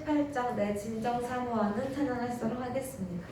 18장 내 진정 사모하는 찬양하도록 하겠습니다.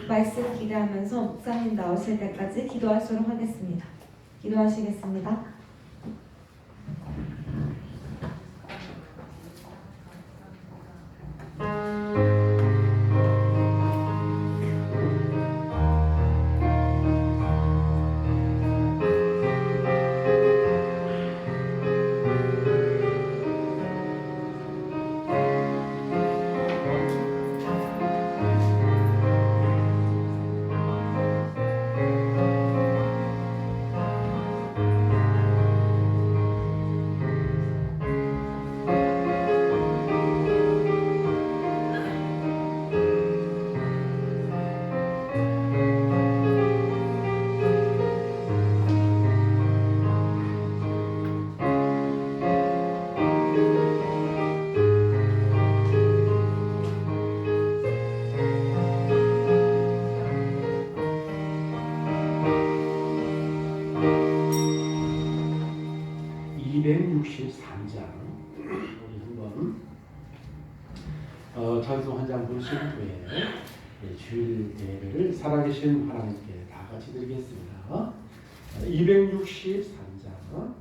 말씀 기대하면서 목사님 나오실 때까지 기도하도록 하겠습니다. 기도하시겠습니다. 찬송 한 장 부르신 후에 주일 예배를 살아계신 하나님께 다 같이 드리겠습니다. 263장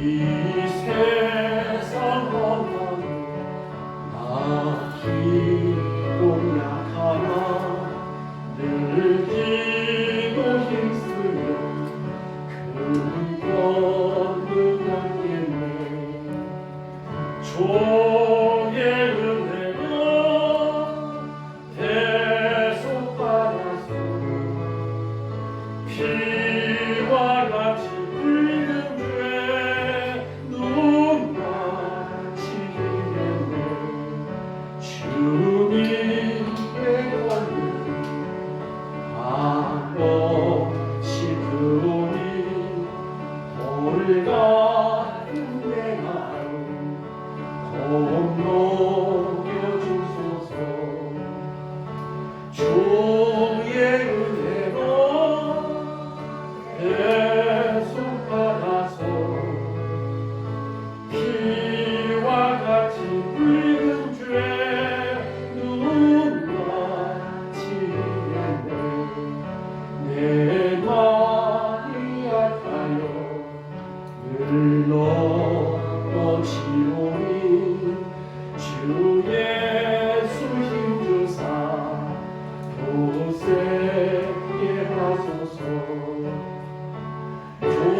이 세상은 나 기도 약하나 늘 기도 힘쓰며 종의 은혜가 대속받아서 피와 같이 흘리는 죄 눈 마치겠네. 주님의 권능 아버지 그오니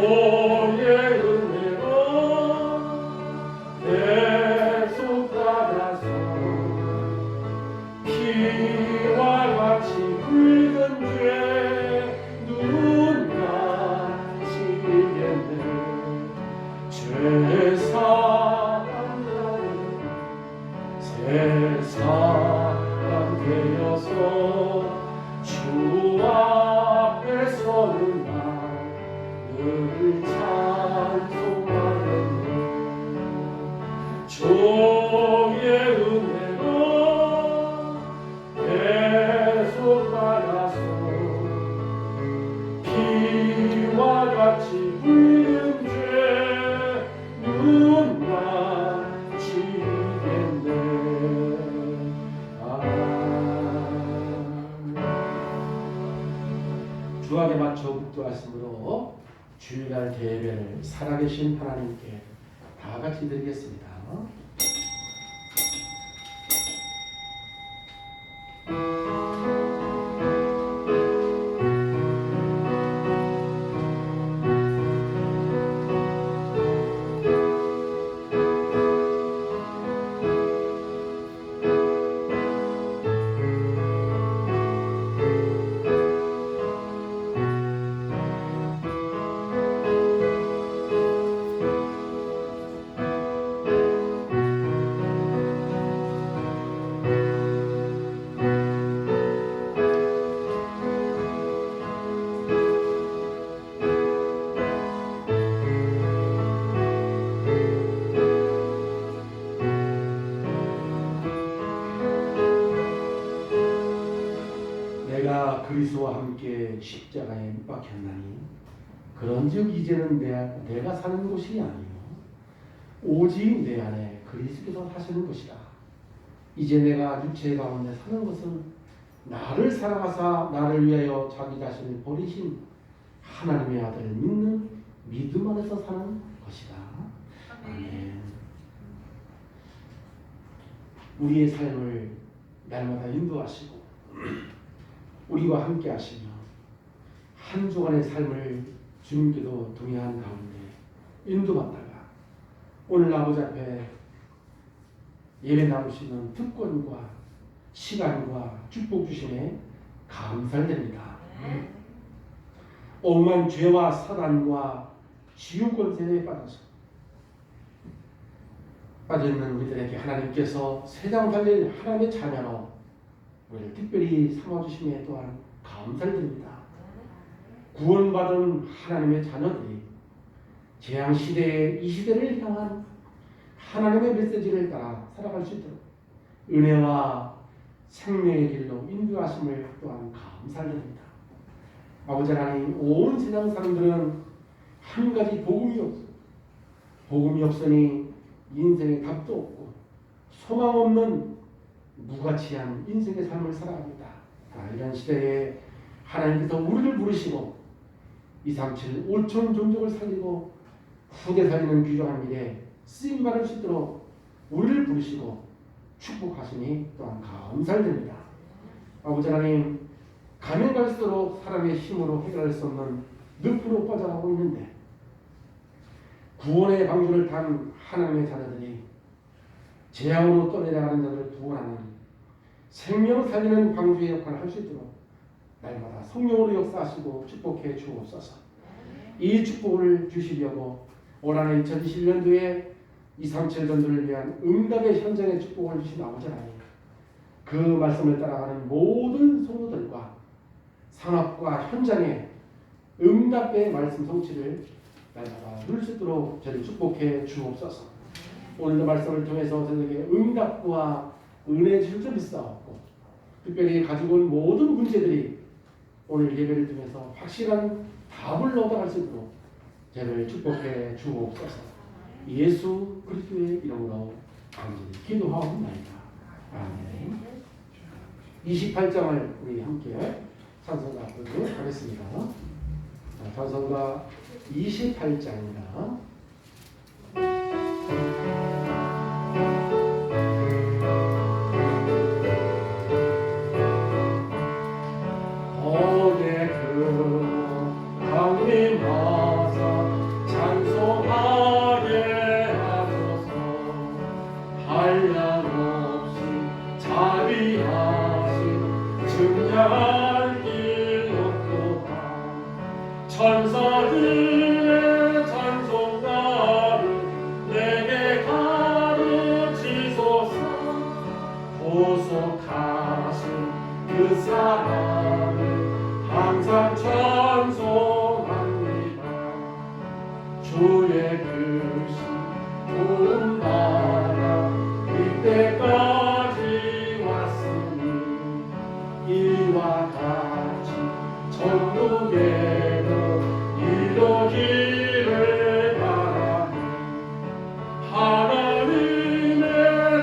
주의 은혜로 대속받아서 피와 같이 붉은 죄 누군가 지겠네. 세상 되어서 주 앞에 서는 날 늘 찬송하겠네. 주의 은혜로 대속받아서 피와 같이 붉은 죄 누군가 지겠네. 주악에 맞춰 묵도하심으로 주일날 예배를 살아계신 하나님께 다 같이 드리겠습니다. 내가 그리스도와 함께 십자가에 못 박혔나니 그런즉 이제는 내가 사는 것이 아니요 오직 내 안에 그리스도께서 사시는 것이다. 이제 내가 육체 가운데 사는 것은 나를 사랑하사 나를 위하여 자기 자신을 버리신 하나님의 아들을 믿는 믿음 안에서 사는 것이다. 아멘. 우리의 삶을 날마다 인도하시고 우리와 함께 하시며 한 주간의 삶을 주님께도 동의한 가운데 인도받다가 오늘 아버지 앞에 예배 나누시는 특권과 시간과 축복 주심에 감사드립니다. 오만 죄와 사단과 지옥 권세에 빠져있는 우리들에게 하나님께서 세상 살릴 하나님의 자녀로 우리를 특별히 삼아주심에 또한 감사드립니다. 구원받은 하나님의 자녀들이 재앙시대의 이 시대를 향한 하나님의 메시지를 따라 살아갈 수 있도록 은혜와 생명의 길로 인도하심을 또한 감사드립니다. 아버지 하나님, 온 세상 사람들은 한 가지 복음이 없으니 인생의 답도 없고 소망 없는 무가치한 인생의 삶을 살아갑니다. 이런 시대에 하나님께서 우리를 부르시고 237 5천 종족을 살리고 후대 살리는 귀중한 일에 쓰임 받을 수 있도록 우리를 부르시고 축복하시니 또한 감사드립니다. 아버지 하나님, 가면 갈수록 사람의 힘으로 해결할 수 없는 늪으로 빠져가고 있는데 구원의 방주를 탄 하나님의 자녀들이 재앙으로 떠내려가는 자들을 구원하는 생명을 살리는 방주의 역할을 할 수 있도록 날마다 성령으로 역사하시고 축복해 주옵소서. 이 축복을 주시려고 올 한해 2021년도에 237 전도를 위한 응답의 현장의 축복을 주신 아버지 하나님, 그 말씀을 따라가는 모든 성도들과 산업과 현장의 응답의 말씀 성취를 날마다 누릴 수 있도록 저를 축복해 주옵소서. 오늘도 말씀을 통해서 저에게 응답과 은혜의 질점이 있사옵고 특별히 가지고 온 모든 문제들이 오늘 예배를 통해서 확실한 답을 얻어갈 수 있도록 저를 축복해 주옵소서. 예수 그리스도의 이름으로 간절히 기도하옵나이다. 아멘. 28장을 우리 함께 찬송가 부르도록 하겠습니다. 찬송가 28장입니다. 어제 그 강림하사 주의 크신 구원받아 이때까지 왔으니 이와 같이 천국에도 이루기를 바라니 하나님의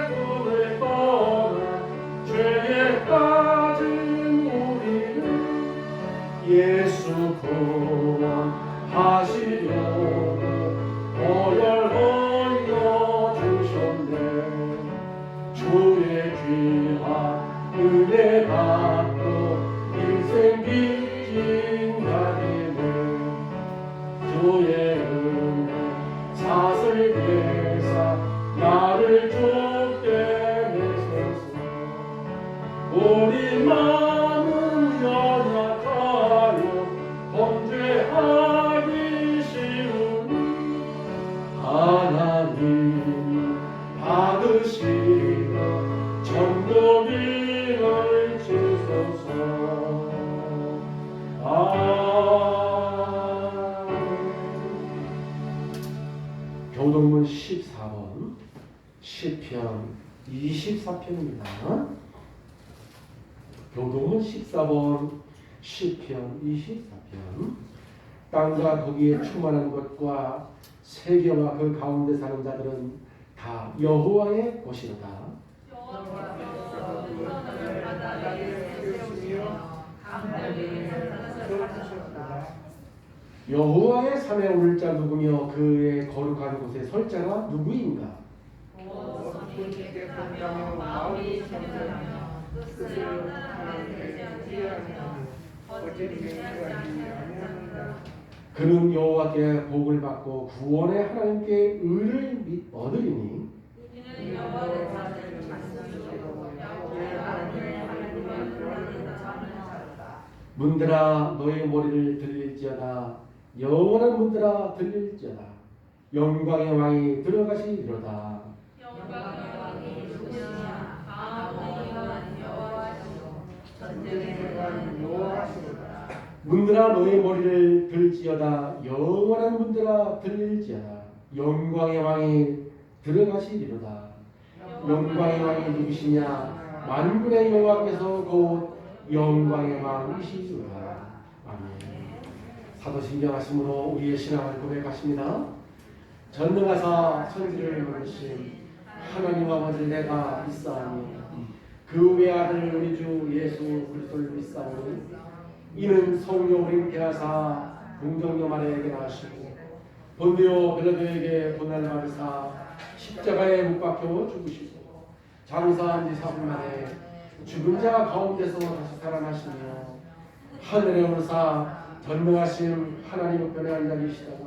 꿈을 떠나 죄에 빠진 우리를 예수 구원하시려고 보혈 흘려 주셨네. 주의 귀한 은혜 받고 일생 빚진 자리는 주의 은혜 사슬 계사 나를 좁게 내소서. 우리 마음은 연약하여 범죄하기 쉬우니 하나님이 받으시고 전도비를 주소서. 교동문 14번 시편 24편입니다. 교동문 14번 시편 24편. 땅과 거기에 충만한 것과 세계와 그 가운데 사는 자들은 다 여호와의 곳이로다. 여호와의 산에 오를 자 누구며 그의 거룩한 곳에 설 자가 누구인가? 그는 여호와께 복을 받고 구원의 하나님께 의를 얻으리니 문들아 너의 머리를 들릴지어다. 영원한 문들아 들릴지어다. 영광의 왕이 들어가시리로다. 문들아 너의 머리를 들지어다. 영원한 문들아 들릴지어다. 영광의 왕이 들어가시리로다. 영광의 왕이 누구시냐? 만군의 여호와께서 곧 영광의 왕이시리로다. 아멘. 사도신경하심으로 우리의 신앙을 고백하십니다. 전능하사 천지를 만드신 하나님 아버지를 내가 믿사오니 그 외아들 우리 주 예수 그리스도를 믿사오니 이는 성령 우리 대하사 동정녀 마리아에게 나시고 본디오 빌라도에게 고난을 받으사 십자가에 못 박혀 죽으시고 장사한 지 사흘 만에 죽은 자 가운데서 다시 살아나시며 하늘에 오르사 전능하신 하나님 우편에 앉아 계시다가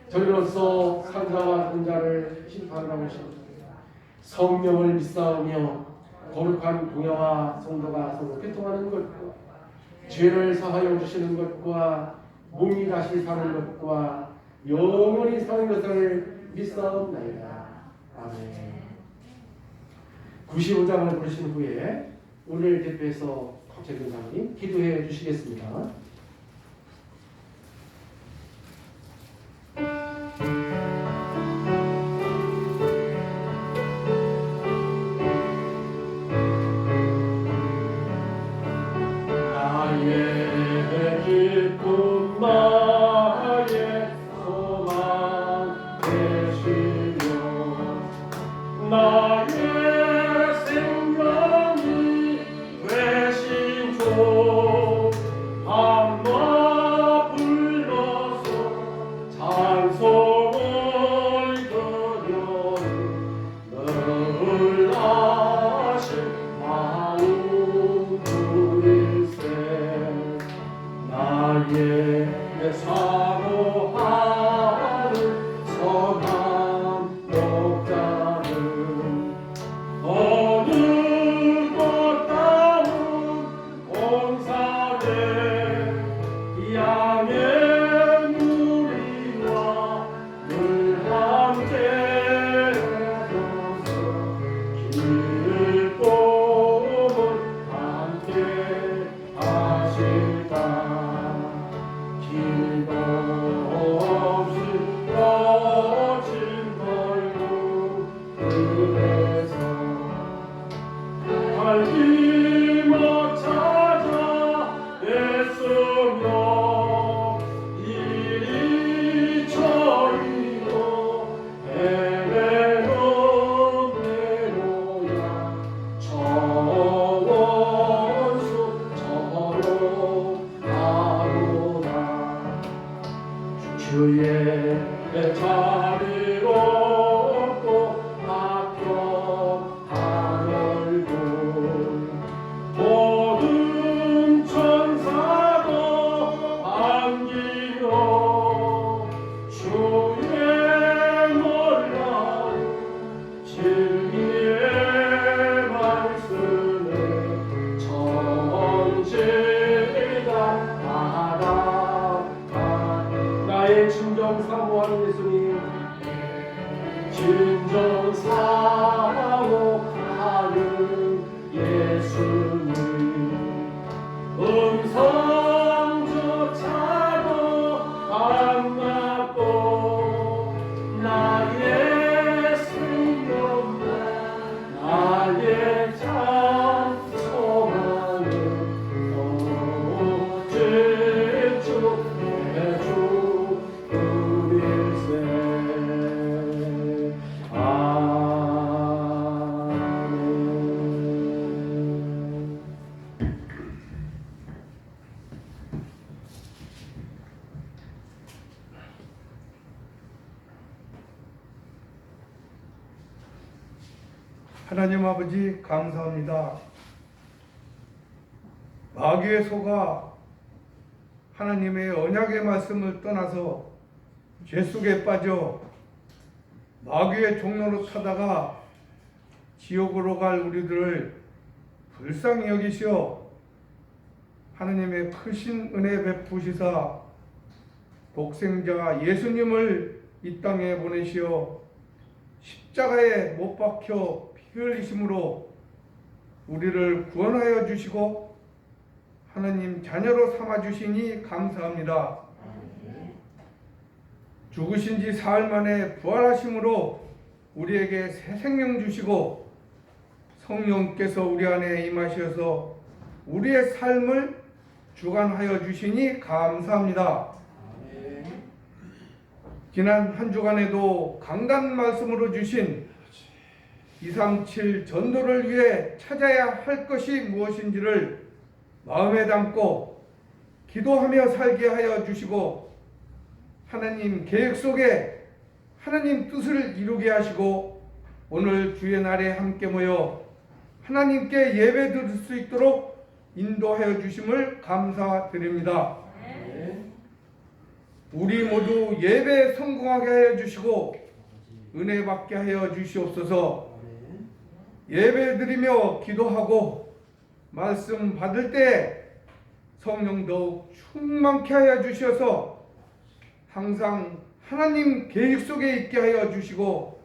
저리로서 산자와 군자를 심판하러 오셨다. 성령을 믿사오며 거룩한 공예와 성도가 서로 교통하는 것과 죄를 사하여 주시는 것과 몸이 다시 사는 것과 영원히 사는 것을 믿사옵나이다. 아멘. 95장을 부르신 후에 오늘 대표해서 곽재근 장로님 기도해 주시겠습니다. 나의 기쁨 나의 소망 되시며 나의 생명이 되신 주 밤과 불러서 찬송을 드려니 늘 아신 마음 부일세. 나의 사모하는 선한 목자는 어느 것 다운 공산에 양의 무리와 내 자비롭고 합격한 얼굴 모든 천사도 안기며 주의 놀라운 진리의 말씀을 전제가 알아가니 나의 진정 사모하는 예수님 진정 사모하는 예수님 음성조차도 안 맞고 나의 생명과 나의 참 소망을 주주 우릴세 아멘. 하나님 아버지 감사합니다. 마귀의 소가 하나님의 언약의 말씀을 떠나서 죄 속에 빠져 마귀의 종로로 타다가 지옥으로 갈 우리들을 불쌍히 여기시어 하나님의 크신 은혜 베푸시사 독생자 예수님을 이 땅에 보내시어 십자가에 못 박혀 피 흘리심으로 우리를 구원하여 주시고 하나님 자녀로 삼아 주시니 감사합니다. 죽으신 지 사흘 만에 부활하심으로 우리에게 새 생명 주시고 성령께서 우리 안에 임하셔서 우리의 삶을 주관하여 주시니 감사합니다. 지난 한 주간에도 강단 말씀으로 주신 237 전도를 위해 찾아야 할 것이 무엇인지를 마음에 담고 기도하며 살게 하여 주시고 하나님 계획 속에 하나님 뜻을 이루게 하시고 오늘 주의 날에 함께 모여 하나님께 예배 드릴 수 있도록 인도하여 주심을 감사드립니다. 우리 모두 예배에 성공하게 하여 주시고 은혜 받게 하여 주시옵소서. 예배 드리며 기도하고 말씀 받을 때 성령 더욱 충만케 하여 주셔서 항상 하나님 계획 속에 있게 하여 주시고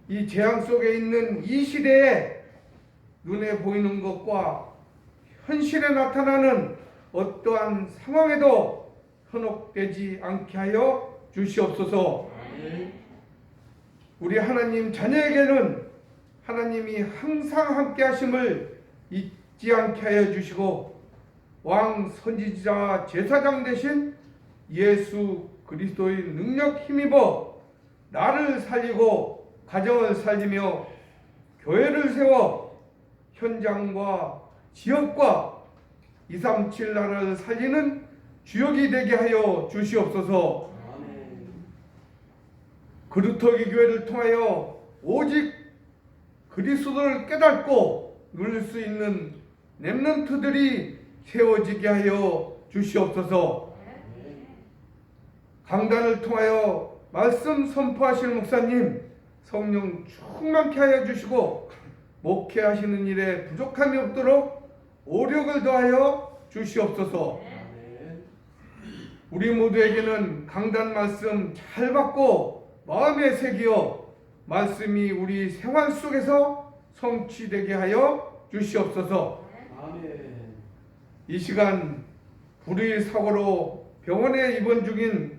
이 재앙 속에 있는 이 시대에 눈에 보이는 것과 현실에 나타나는 어떠한 상황에도 현혹되지 않게 하여 주시옵소서. 우리 하나님 자녀에게는 하나님이 항상 함께 하심을 잊지 않게 하여 주시고 왕 선지자 제사장 되신 예수 그리스도의 능력 힘입어 나를 살리고 가정을 살리며 교회를 세워 현장과 지역과 237 나라를 살리는 주역이 되게 하여 주시옵소서. 그루터기 교회를 통하여 오직 그리스도를 깨닫고 누릴 수 있는 렘넌트들이 세워지게 하여 주시옵소서. 강단을 통하여 말씀 선포하실 목사님 성령 충만케 하여 주시고 목회하시는 일에 부족함이 없도록 오력을 더하여 주시옵소서. 우리 모두에게는 강단 말씀 잘 받고 마음에 새기어 말씀이 우리 생활 속에서 성취되게 하여 주시옵소서. 이 시간 불의 사고로 병원에 입원 중인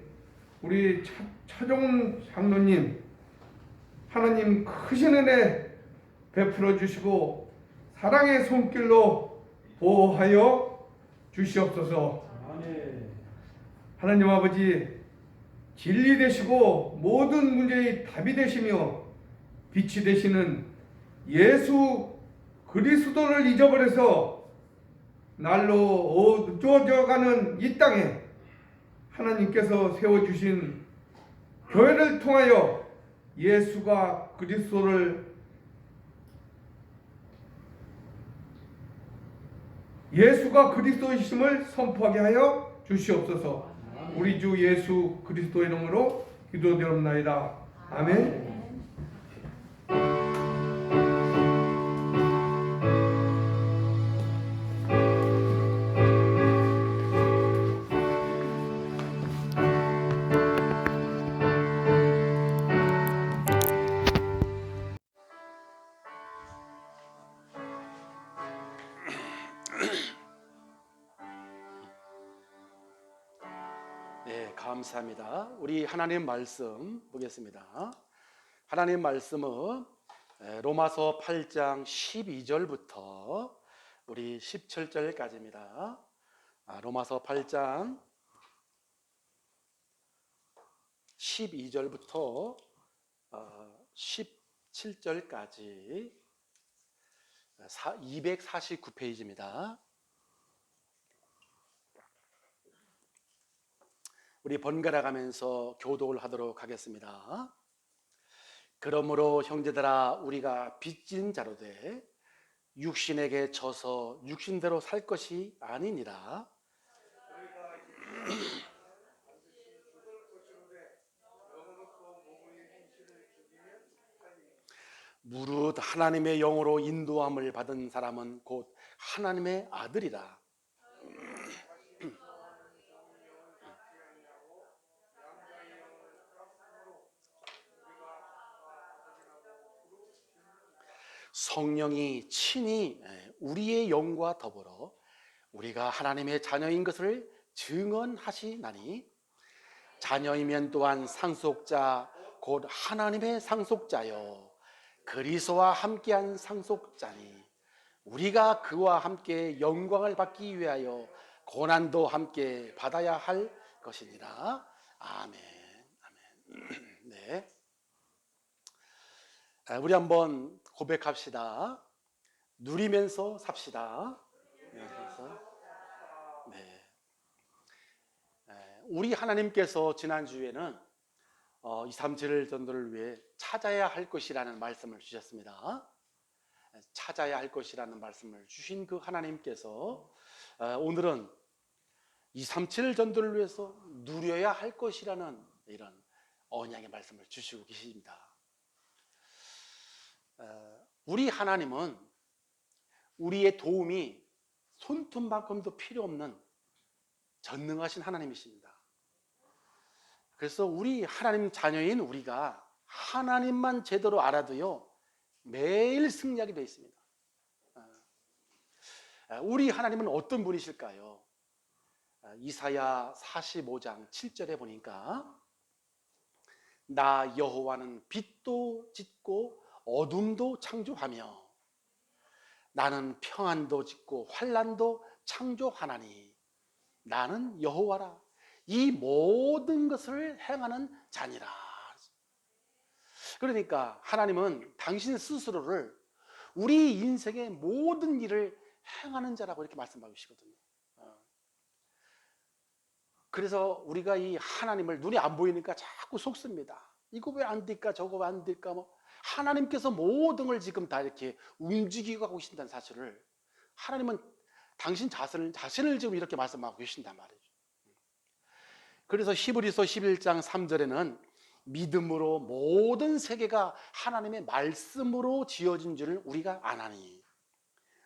우리 차종훈 장로님 하나님 크신 은혜 베풀어 주시고 사랑의 손길로 보호하여 주시옵소서. 하나님 아버지 진리 되시고 모든 문제의 답이 되시며 빛이 되시는 예수 그리스도를 잊어버려서 날로 어두워져가는 이 땅에 하나님께서 세워주신 교회를 통하여 예수가 그리스도를 예수가 그리스도이심을 선포하게 하여 주시옵소서. 우리 주 예수 그리스도의 이름으로 기도드리옵나이다. 아멘. 네, 감사합니다. 우리 하나님 말씀 보겠습니다. 하나님 말씀은 로마서 8장 12절부터 우리 17절까지입니다. 로마서 8장 12절부터 17절까지 249페이지입니다. 우리 번갈아 가면서 교독을 하도록 하겠습니다. 그러므로 형제들아 우리가 빚진 자로 돼 육신에게 져서 육신대로 살 것이 아니니라. 무릇 하나님의 영으로 인도함을 받은 사람은 곧 하나님의 아들이라. 성령이 친히 우리의 영과 더불어 우리가 하나님의 자녀인 것을 증언하시나니 자녀이면 또한 상속자 곧 하나님의 상속자요 그리스도와 함께한 상속자니 우리가 그와 함께 영광을 받기 위하여 고난도 함께 받아야 할 것이니라. 아멘. 아멘. 네. 우리 한번 고백합시다. 누리면서 삽시다. 네. 우리 하나님께서 지난주에는 2, 3절 전도를 위해 찾아야 할 것이라는 말씀을 주셨습니다. 찾아야 할 것이라는 말씀을 주신 그 하나님께서 오늘은 2, 3절 전도를 위해서 누려야 할 것이라는 이런 언약의 말씀을 주시고 계십니다. 우리 하나님은 우리의 도움이 손톱만큼도 필요 없는 전능하신 하나님이십니다. 그래서 우리 하나님 자녀인 우리가 하나님만 제대로 알아도요 매일 승리하게 되어 있습니다. 우리 하나님은 어떤 분이실까요? 이사야 45장 7절에 보니까 나 여호와는 빛도 짓고 어둠도 창조하며 나는 평안도 짓고 환난도 창조하나니 나는 여호와라. 이 모든 것을 행하는 자니라. 그러니까 하나님은 당신 스스로를 우리 인생의 모든 일을 행하는 자라고 이렇게 말씀하고 계시거든요. 그래서 우리가 이 하나님을 눈이 안 보이니까 자꾸 속습니다. 이거 왜 안 될까 저거 왜 안 될까 하나님께서 모든 걸 지금 다 이렇게 움직이고 하고 계신다는 사실을 하나님은 당신 자신을 지금 이렇게 말씀하고 계신단 말이죠. 그래서 히브리서 11장 3절에는 믿음으로 모든 세계가 하나님의 말씀으로 지어진 줄을 우리가 아나니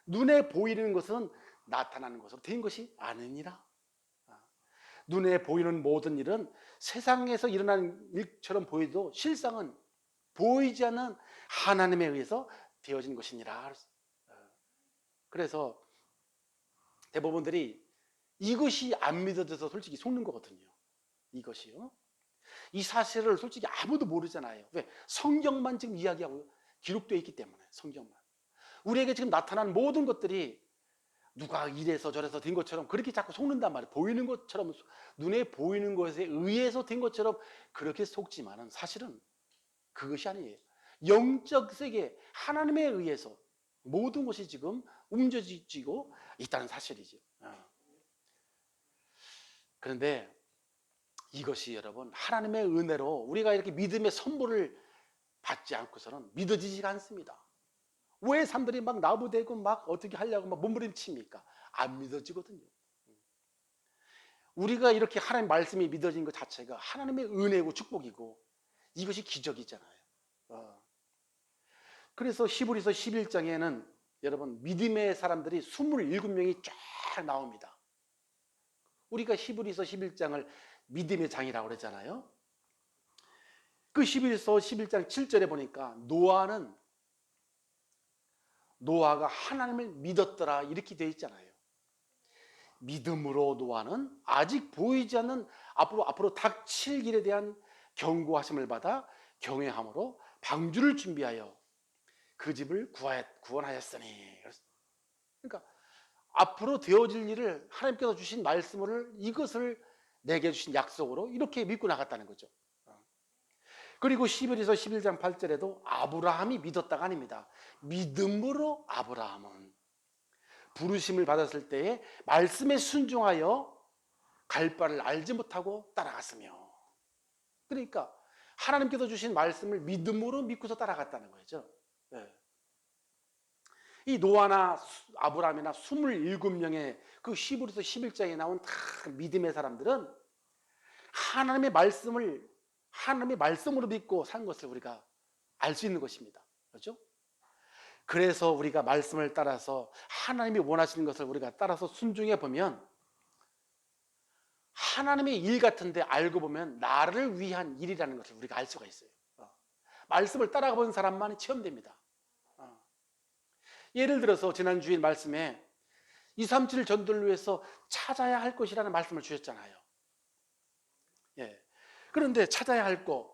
눈에 보이는 것은 나타나는 것으로 된 것이 아니니라. 눈에 보이는 모든 일은 세상에서 일어나는 일처럼 보여도 실상은 보이지 않는 하나님에 의해서 되어진 것이니라. 그래서 대부분들이 이것이 안 믿어져서 솔직히 속는 거거든요. 이것이요. 이 사실을 솔직히 아무도 모르잖아요. 왜? 성경만 지금 이야기하고 기록되어 있기 때문에. 성경만. 우리에게 지금 나타난 모든 것들이 누가 이래서 저래서 된 것처럼 그렇게 자꾸 속는단 말이에요. 보이는 것처럼 눈에 보이는 것에 의해서 된 것처럼 그렇게 속지만은 사실은 그것이 아니에요. 영적 세계 하나님에 의해서 모든 것이 지금 움직이고 있다는 사실이죠. 그런데 이것이 여러분 하나님의 은혜로 우리가 이렇게 믿음의 선물을 받지 않고서는 믿어지지가 않습니다. 왜 사람들이 막 나부대고 막 어떻게 하려고 막 몸부림칩니까? 안 믿어지거든요. 우리가 이렇게 하나님 말씀이 믿어진 것 자체가 하나님의 은혜고 축복이고 이것이 기적이잖아요. 그래서 히브리서 11장에는 여러분 믿음의 사람들이 27명이 쫙 나옵니다. 우리가 히브리서 11장을 믿음의 장이라고 그러잖아요. 그 히브리서 11장 7절에 보니까 노아가 하나님을 믿었더라 이렇게 되어 있잖아요. 믿음으로 노아는 아직 보이지 않는 앞으로 닥칠 일에 대한 경고하심을 받아 경외함으로 방주를 준비하여 그 집을 구원하였으니. 그러니까 앞으로 되어질 일을 하나님께서 주신 말씀을 이것을 내게 주신 약속으로 이렇게 믿고 나갔다는 거죠. 그리고 히브리서 11장 8절에도 아브라함이 믿었다가 아닙니다. 믿음으로 아브라함은 부르심을 받았을 때에 말씀에 순종하여 갈 바를 알지 못하고 따라갔으며. 그러니까 하나님께서 주신 말씀을 믿음으로 믿고서 따라갔다는 거죠. 네. 이 노아나 아브라함이나 27명의 그 히브리서 11장에 나온 다 믿음의 사람들은 하나님의 말씀으로 믿고 산 것을 우리가 알 수 있는 것입니다. 그렇죠? 그래서 우리가 말씀을 따라서 하나님이 원하시는 것을 우리가 따라서 순종해 보면 하나님의 일 같은데 알고 보면 나를 위한 일이라는 것을 우리가 알 수가 있어요. 말씀을 따라가 본 사람만이 체험됩니다. 예를 들어서 지난 주일 말씀에 237 전도를 위해서 찾아야 할 것이라는 말씀을 주셨잖아요. 예. 그런데 찾아야 할 것,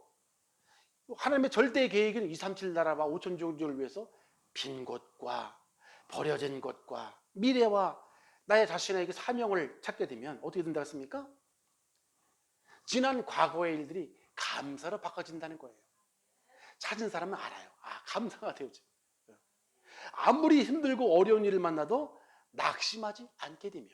하나님의 절대 계획은 237 나라와 5천 종족을 위해서 빈 곳과 버려진 곳과 미래와 나의 자신에게 사명을 찾게 되면 어떻게 된다고 했습니까? 지난 과거의 일들이 감사로 바꿔진다는 거예요. 찾은 사람은 알아요. 감사가 되어져. 아무리 힘들고 어려운 일을 만나도 낙심하지 않게 되며,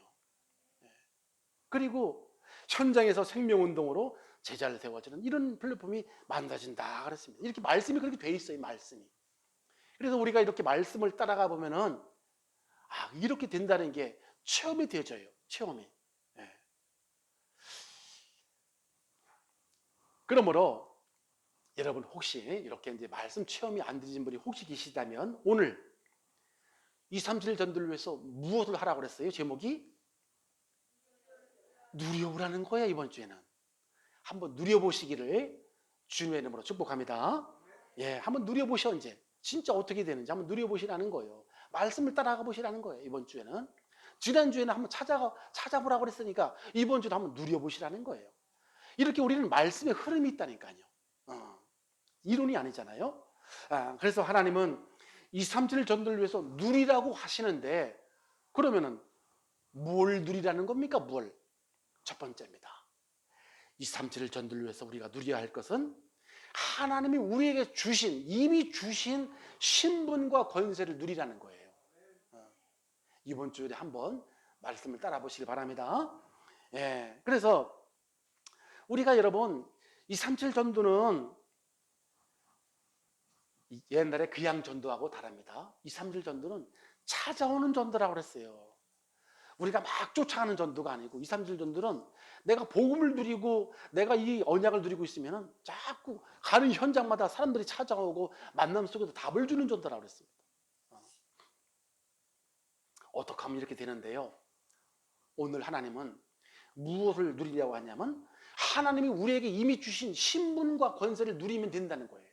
그리고 현장에서 생명운동으로 제자를 세워주는 이런 플랫폼이 만들어진다 그랬습니다. 이렇게 말씀이 그렇게 돼 있어요. 말씀이. 그래서 우리가 이렇게 말씀을 따라가 보면은 이렇게 된다는 게 체험이 되어져요. 체험이. 그러므로 여러분 혹시 이렇게 이제 말씀 체험이 안 되신 분이 혹시 계시다면 오늘 237 전도를 위해서 무엇을 하라고 그랬어요? 제목이 누려보라는 거예요. 이번 주에는 한번 누려보시기를 주님의 이름으로 축복합니다. 한번 누려보셔. 이제 진짜 어떻게 되는지 한번 누려보시라는 거예요. 말씀을 따라가 보시라는 거예요. 이번 주에는. 지난주에는 한번 찾아보라고 그랬으니까 이번 주도 한번 누려보시라는 거예요. 이렇게 우리는 말씀의 흐름이 있다니까요. 이론이 아니잖아요. 그래서 하나님은 237 전도를 위해서 누리라고 하시는데, 그러면은 뭘 누리라는 겁니까? 뭘? 첫 번째입니다. 237 전도를 위해서 우리가 누려야 할 것은 하나님이 우리에게 이미 주신 신분과 권세를 누리라는 거예요. 이번 주에 한번 말씀을 따라 보시기 바랍니다. 그래서 우리가 여러분 237 전도는 옛날에 그냥 전도하고 다릅니다. 237 전도는 찾아오는 전도라고 그랬어요. 우리가 막 쫓아가는 전도가 아니고 237 전도는 내가 복음을 누리고 내가 이 언약을 누리고 있으면 자꾸 가는 현장마다 사람들이 찾아오고 만남 속에서 답을 주는 전도라고 그랬습니다. 어떻게 하면 이렇게 되는데요, 오늘 하나님은 무엇을 누리려고 하냐면 하나님이 우리에게 이미 주신 신분과 권세를 누리면 된다는 거예요.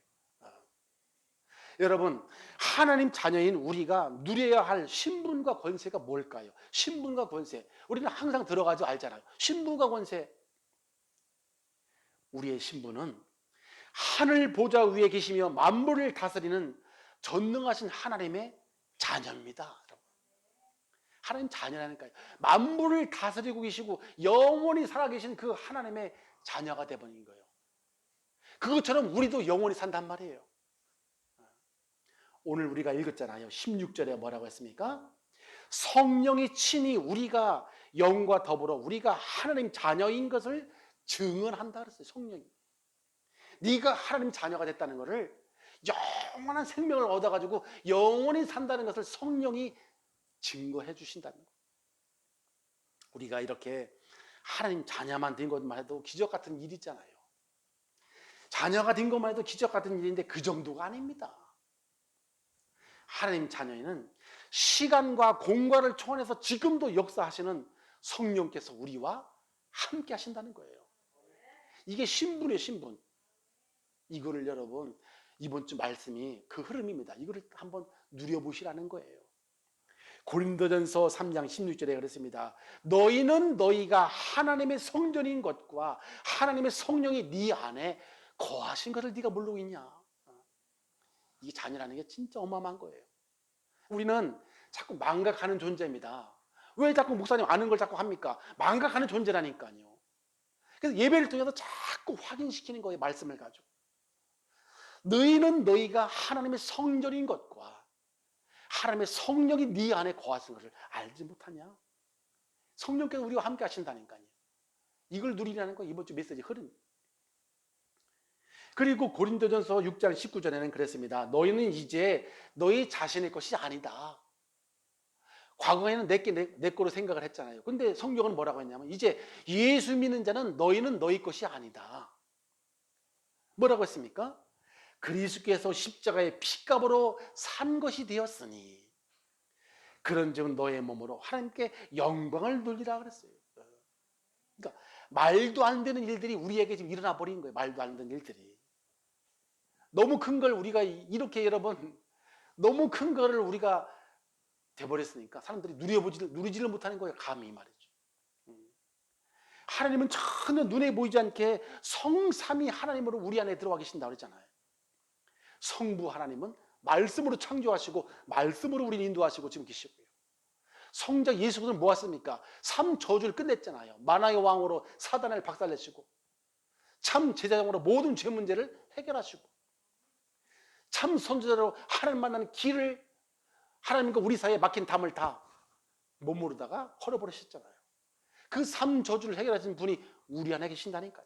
여러분, 하나님 자녀인 우리가 누려야 할 신분과 권세가 뭘까요? 신분과 권세, 우리는 항상 들어가죠. 알잖아요. 신분과 권세. 우리의 신분은 하늘 보좌 위에 계시며 만물을 다스리는 전능하신 하나님의 자녀입니다. 여러분, 하나님 자녀라니까요. 만물을 다스리고 계시고 영원히 살아계신 그 하나님의 자녀가 되어버린 거예요. 그것처럼 우리도 영원히 산단 말이에요. 오늘 우리가 읽었잖아요. 16절에 뭐라고 했습니까? 성령이 친히 우리가 영과 더불어 우리가 하나님 자녀인 것을 증언한다 그랬어요. 성령이. 네가 하나님 자녀가 됐다는 것을, 영원한 생명을 얻어가지고 영원히 산다는 것을 성령이 증거해 주신다는 것. 우리가 이렇게 하나님 자녀만 된 것만 해도 기적 같은 일이잖아요. 자녀가 된 것만 해도 기적 같은 일인데 그 정도가 아닙니다. 하나님 자녀에는 시간과 공간을 초월해서 지금도 역사하시는 성령께서 우리와 함께 하신다는 거예요. 이게 신분이에요, 신분. 이거를 여러분, 이번 주 말씀이 그 흐름입니다. 이거를 한번 누려보시라는 거예요. 고린도전서 3장 16절에 그랬습니다. 너희는 너희가 하나님의 성전인 것과 하나님의 성령이 네 안에 거하신 것을 네가 모르고 있냐. 이게 자녀라는 게 진짜 어마어마한 거예요. 우리는 자꾸 망각하는 존재입니다. 왜 자꾸 목사님 아는 걸 자꾸 합니까? 망각하는 존재라니까요. 그래서 예배를 통해서 자꾸 확인시키는 거예요. 말씀을 가지고. 너희는 너희가 하나님의 성전인 것과 하나님의 성령이 네 안에 거하신 것을 알지 못하냐? 성령께서 우리와 함께 하신다니까요. 이걸 누리라는 거 이번 주 메시지 흐름. 그리고 고린도전서 6장 19절에는 그랬습니다. 너희는 이제 너희 자신의 것이 아니다. 과거에는 내 거로 생각을 했잖아요. 근데 성경은 뭐라고 했냐면 이제 예수 믿는 자는 너희는 너희 것이 아니다. 뭐라고 했습니까? 그리스도께서 십자가의 피값으로 산 것이 되었으니 그런즉 너의 몸으로 하나님께 영광을 돌리라 그랬어요. 그러니까 말도 안 되는 일들이 우리에게 지금 일어나 버린 거예요. 말도 안 되는 일들이. 너무 큰 걸 우리가 이렇게 여러분 너무 큰 거를 우리가 돼버렸으니까 사람들이 누리지를 못하는 거예요. 감히 말이죠. 하나님은 전혀 눈에 보이지 않게 성삼위 하나님으로 우리 안에 들어와 계신다고 그랬잖아요. 성부 하나님은 말씀으로 창조하시고 말씀으로 우리를 인도하시고 지금 계시고요. 성자 예수는 뭐 했습니까? 3저주를 끝냈잖아요. 만왕의 왕으로 사단을 박살내시고 참 제자장으로 모든 죄 문제를 해결하시고 참 선지자로 하나님 만나는 길을 하나님과 우리 사이에 막힌 담을 다 못 모르다가 걸어버리셨잖아요. 그 3저주를 해결하신 분이 우리 안에 계신다니까요.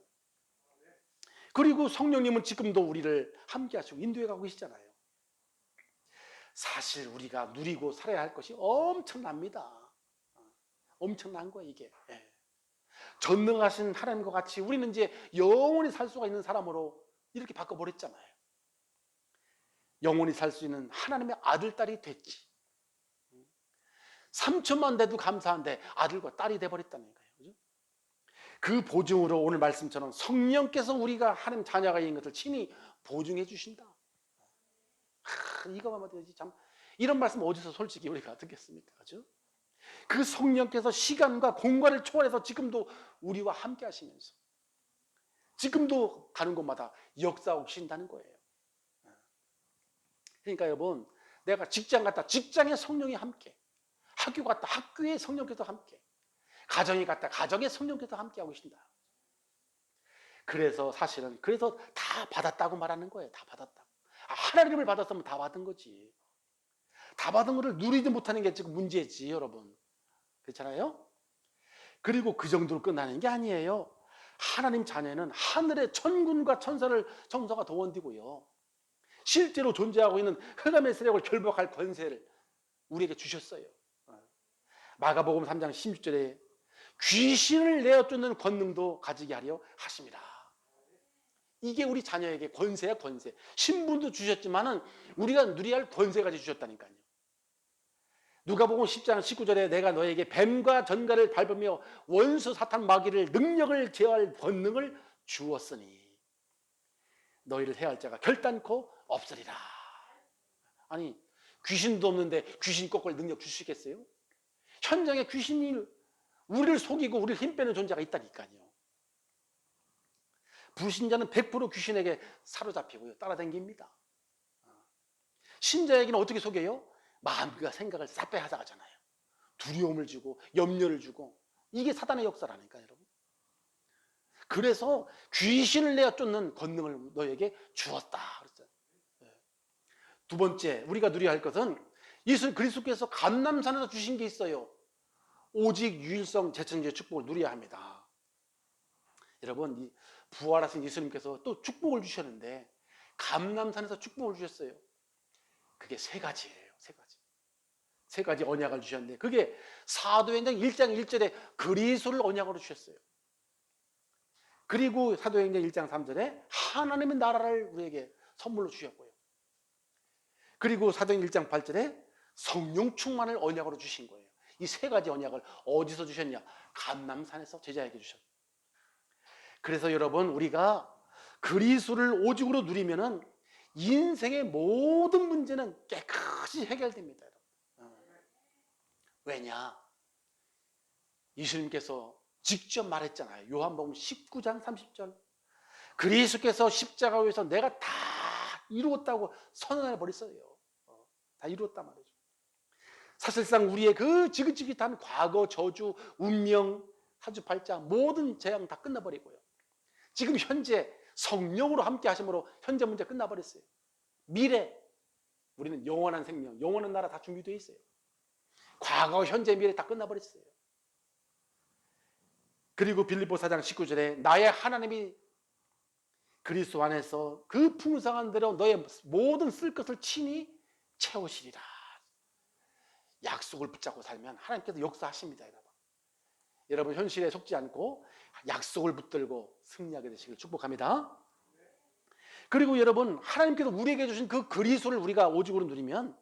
그리고 성령님은 지금도 우리를 함께 하시고 인도해 가고 계시잖아요. 사실 우리가 누리고 살아야 할 것이 엄청납니다. 엄청난 거예요, 이게. 전능하신 하나님과 같이 우리는 이제 영원히 살 수가 있는 사람으로 이렇게 바꿔버렸잖아요. 영원히 살 수 있는 하나님의 아들, 딸이 됐지. 3천만 돼도 감사한데 아들과 딸이 돼버렸다는 거예요. 그죠? 그 보증으로 오늘 말씀처럼 성령께서 우리가 하나님 자녀가 있는 것을 친히 보증해 주신다. 이거만 말이지 참 이런 말씀 어디서 솔직히 우리가 듣겠습니까? 그죠? 그 성령께서 시간과 공간을 초월해서 지금도 우리와 함께 하시면서 지금도 가는 곳마다 역사하고 계신다는 거예요. 그러니까 여러분, 내가 직장 갔다 직장에 성령이 함께, 학교 갔다 학교에 성령께서 함께, 가정에 갔다 가정에 성령께서 함께 하고 계신다. 그래서 사실은 그래서 다 받았다고 말하는 거예요. 다 받았다. 하나님을 받았으면 다 받은 거지. 다 받은 거를 누리지 못하는 게 지금 문제지, 여러분. 그렇잖아요? 그리고 그 정도로 끝나는 게 아니에요. 하나님 자녀는 하늘의 천군과 천사가 도원되고요. 실제로 존재하고 있는 흑암의 세력을 결박할 권세를 우리에게 주셨어요. 마가복음 3장 16절에 귀신을 내어 쫓는 권능도 가지게 하려 하십니다. 이게 우리 자녀에게 권세야, 권세. 신분도 주셨지만은 우리가 누려야 할 권세까지 주셨다니까요. 누가복음 10장 19절에 내가 너에게 뱀과 전갈을 밟으며 원수 사탄 마귀를 능력을 제어할 권능을 주었으니 너희를 해할 자가 결단코 없으리라. 아니 귀신도 없는데 귀신 꺾을 능력 주시겠어요? 현장에 귀신이 우리를 속이고 우리를 힘 빼는 존재가 있다니까요. 불신자는 100% 귀신에게 사로잡히고요. 따라다닙니다. 신자에게는 어떻게 속여요? 마음과 생각을 싹 빼앗아가잖아요. 두려움을 주고 염려를 주고. 이게 사단의 역사라니까 여러분. 그래서 귀신을 내어 쫓는 권능을 너에게 주었다 그랬어요. 두 번째 우리가 누려야 할 것은 예수 그리스도께서 감람산에서 주신 게 있어요. 오직 유일성 재천지의 축복을 누려야 합니다. 여러분, 이 부활하신 예수님께서 또 축복을 주셨는데 감람산에서 축복을 주셨어요. 그게 세 가지예요. 세 가지. 세 가지 언약을 주셨는데 그게 사도행전 1장 1절에 그리스도를 언약으로 주셨어요. 그리고 사도행전 1장 3절에 하나님의 나라를 우리에게 선물로 주셨고요. 그리고 사도행전 1장 8절에 성령 충만을 언약으로 주신 거예요. 이 세 가지 언약을 어디서 주셨냐? 감람산에서 제자에게 주셨어요. 그래서 여러분, 우리가 그리스도를 오직으로 누리면은 인생의 모든 문제는 깨끗이 해결됩니다. 왜냐? 예수님께서 직접 말했잖아요. 요한복음 19장 30절. 그리스도께서 십자가 위에서 내가 다 이루었다고 선언해 버렸어요. 다 이루었단 말이죠. 사실상 우리의 그 지긋지긋한 과거, 저주, 운명, 사주팔자 모든 재앙 다 끝나버리고요. 지금 현재 성령으로 함께 하심으로 현재 문제 끝나버렸어요. 미래, 우리는 영원한 생명, 영원한 나라 다 준비되어 있어요. 과거, 현재, 미래 다 끝나버렸어요. 그리고 빌립보 4장 19절에 나의 하나님이 그리스도 안에서 그 풍성한 대로 너의 모든 쓸 것을 친히 채우시리라. 약속을 붙잡고 살면 하나님께서 역사하십니다. 여러분 현실에 속지 않고 약속을 붙들고 승리하게 되시길 축복합니다. 그리고 여러분, 하나님께서 우리에게 주신 그 그리스도를 우리가 오직으로 누리면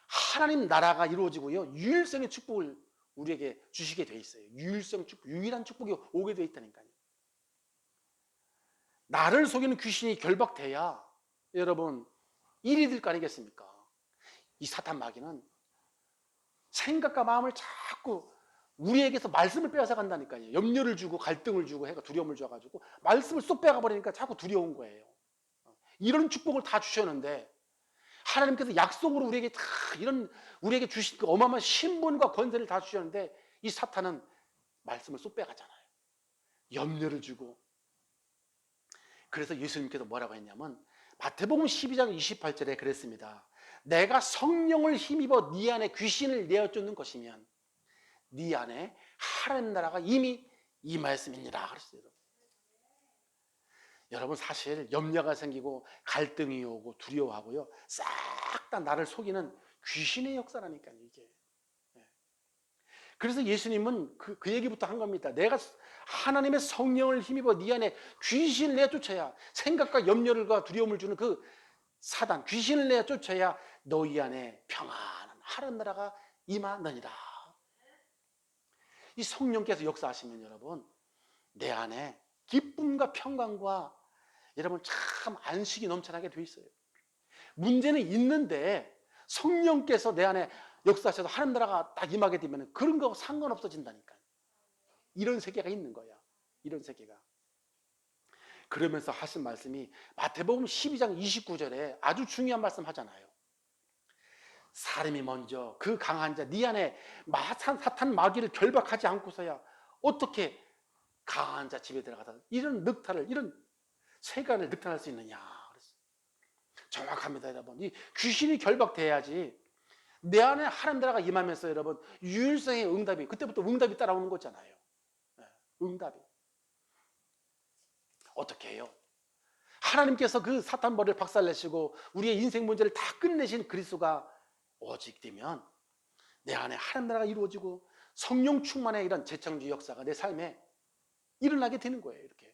하나님 나라가 이루어지고요, 유일성의 축복을 우리에게 주시게 돼 있어요. 유일성 축복, 유일한 축복이 오게 돼 있다니까요. 나를 속이는 귀신이 결박돼야 여러분 일이 될 거 아니겠습니까? 이 사탄 마귀는 생각과 마음을 자꾸 우리에게서 말씀을 빼앗아 간다니까요. 염려를 주고 갈등을 주고 해가 두려움을 줘가지고 말씀을 쏙 빼앗아 버리니까 자꾸 두려운 거예요. 이런 축복을 다 주셨는데 하나님께서 약속으로 우리에게 다 이런 우리에게 주신 그 어마어마한 신분과 권세를 다 주셨는데 이 사탄은 말씀을 쏙 빼가잖아요. 염려를 주고. 그래서 예수님께서 뭐라고 했냐면 마태복음 12장 28절에 그랬습니다. 내가 성령을 힘입어 네 안에 귀신을 내어쫓는 것이면 네 안에 하나님 나라가 이미 임하였음이니라 그랬어요. 여러분 사실 염려가 생기고 갈등이 오고 두려워하고요, 싹 다 나를 속이는 귀신의 역사라니까요 이게. 그래서 예수님은 그 얘기부터 한 겁니다. 내가 하나님의 성령을 힘입어 네 안에 귀신을 내쫓아야, 생각과 염려를과 두려움을 주는 그 사단 귀신을 내쫓아야 너희 안에 평안한 하나님 나라가 임하느니라. 이 성령께서 역사하시면 여러분 내 안에 기쁨과 평강과 여러분 참 안식이 넘쳐나게 돼 있어요. 문제는 있는데 성령께서 내 안에 역사하셔서 하나님 나라가 딱 임하게 되면 그런 거 상관없어진다니까요. 이런 세계가 있는 거야. 이런 세계가. 그러면서 하신 말씀이 마태복음 12장 29절에 아주 중요한 말씀 하잖아요. 사람이 먼저 그 강한 자 네 안에 사탄 마귀를 결박하지 않고서야 어떻게 강한 자 집에 들어가서 이런 늑탈을, 이런 세간을 늑탈할 수 있느냐. 정확합니다 여러분. 이 귀신이 결박돼야지 내 안에 하나님 나라가 임하면서 여러분 유일성의 응답이, 그때부터 응답이 따라오는 거잖아요. 응답이 어떻게 해요? 하나님께서 그 사탄 머리를 박살내시고 우리의 인생 문제를 다 끝내신 그리스도가 오직 되면 내 안에 하나님 나라가 이루어지고 성령 충만의 이런 재창조 역사가 내 삶에 일어나게 되는 거예요. 이렇게.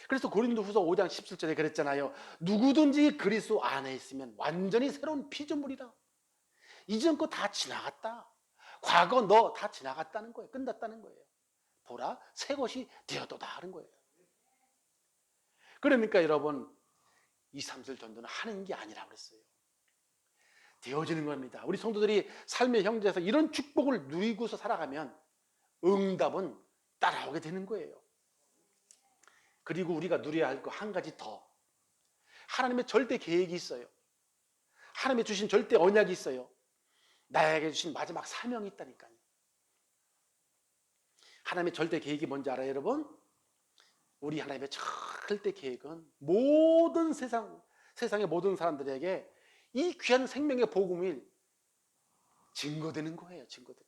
그래서 고린도후서 5장 17절에 그랬잖아요. 누구든지 그리스도 안에 있으면 완전히 새로운 피조물이라. 이전 거 다 지나갔다. 과거 너 다 지나갔다는 거예요. 끝났다는 거예요. 보라 새 것이 되었도다 하는 거예요. 그러니까 여러분 2, 3절 전도는 하는 게 아니라고 그랬어요. 되어지는 겁니다. 우리 성도들이 삶의 형제에서 이런 축복을 누리고서 살아가면 응답은 따라오게 되는 거예요. 그리고 우리가 누려야 할 거 한 가지 더. 하나님의 절대 계획이 있어요. 하나님의 주신 절대 언약이 있어요. 나에게 주신 마지막 사명이 있다니까요. 하나님의 절대 계획이 뭔지 알아요, 여러분? 우리 하나님의 절대 계획은 모든 세상의 모든 사람들에게 이 귀한 생명의 복음이 증거되는 거예요. 증거되는.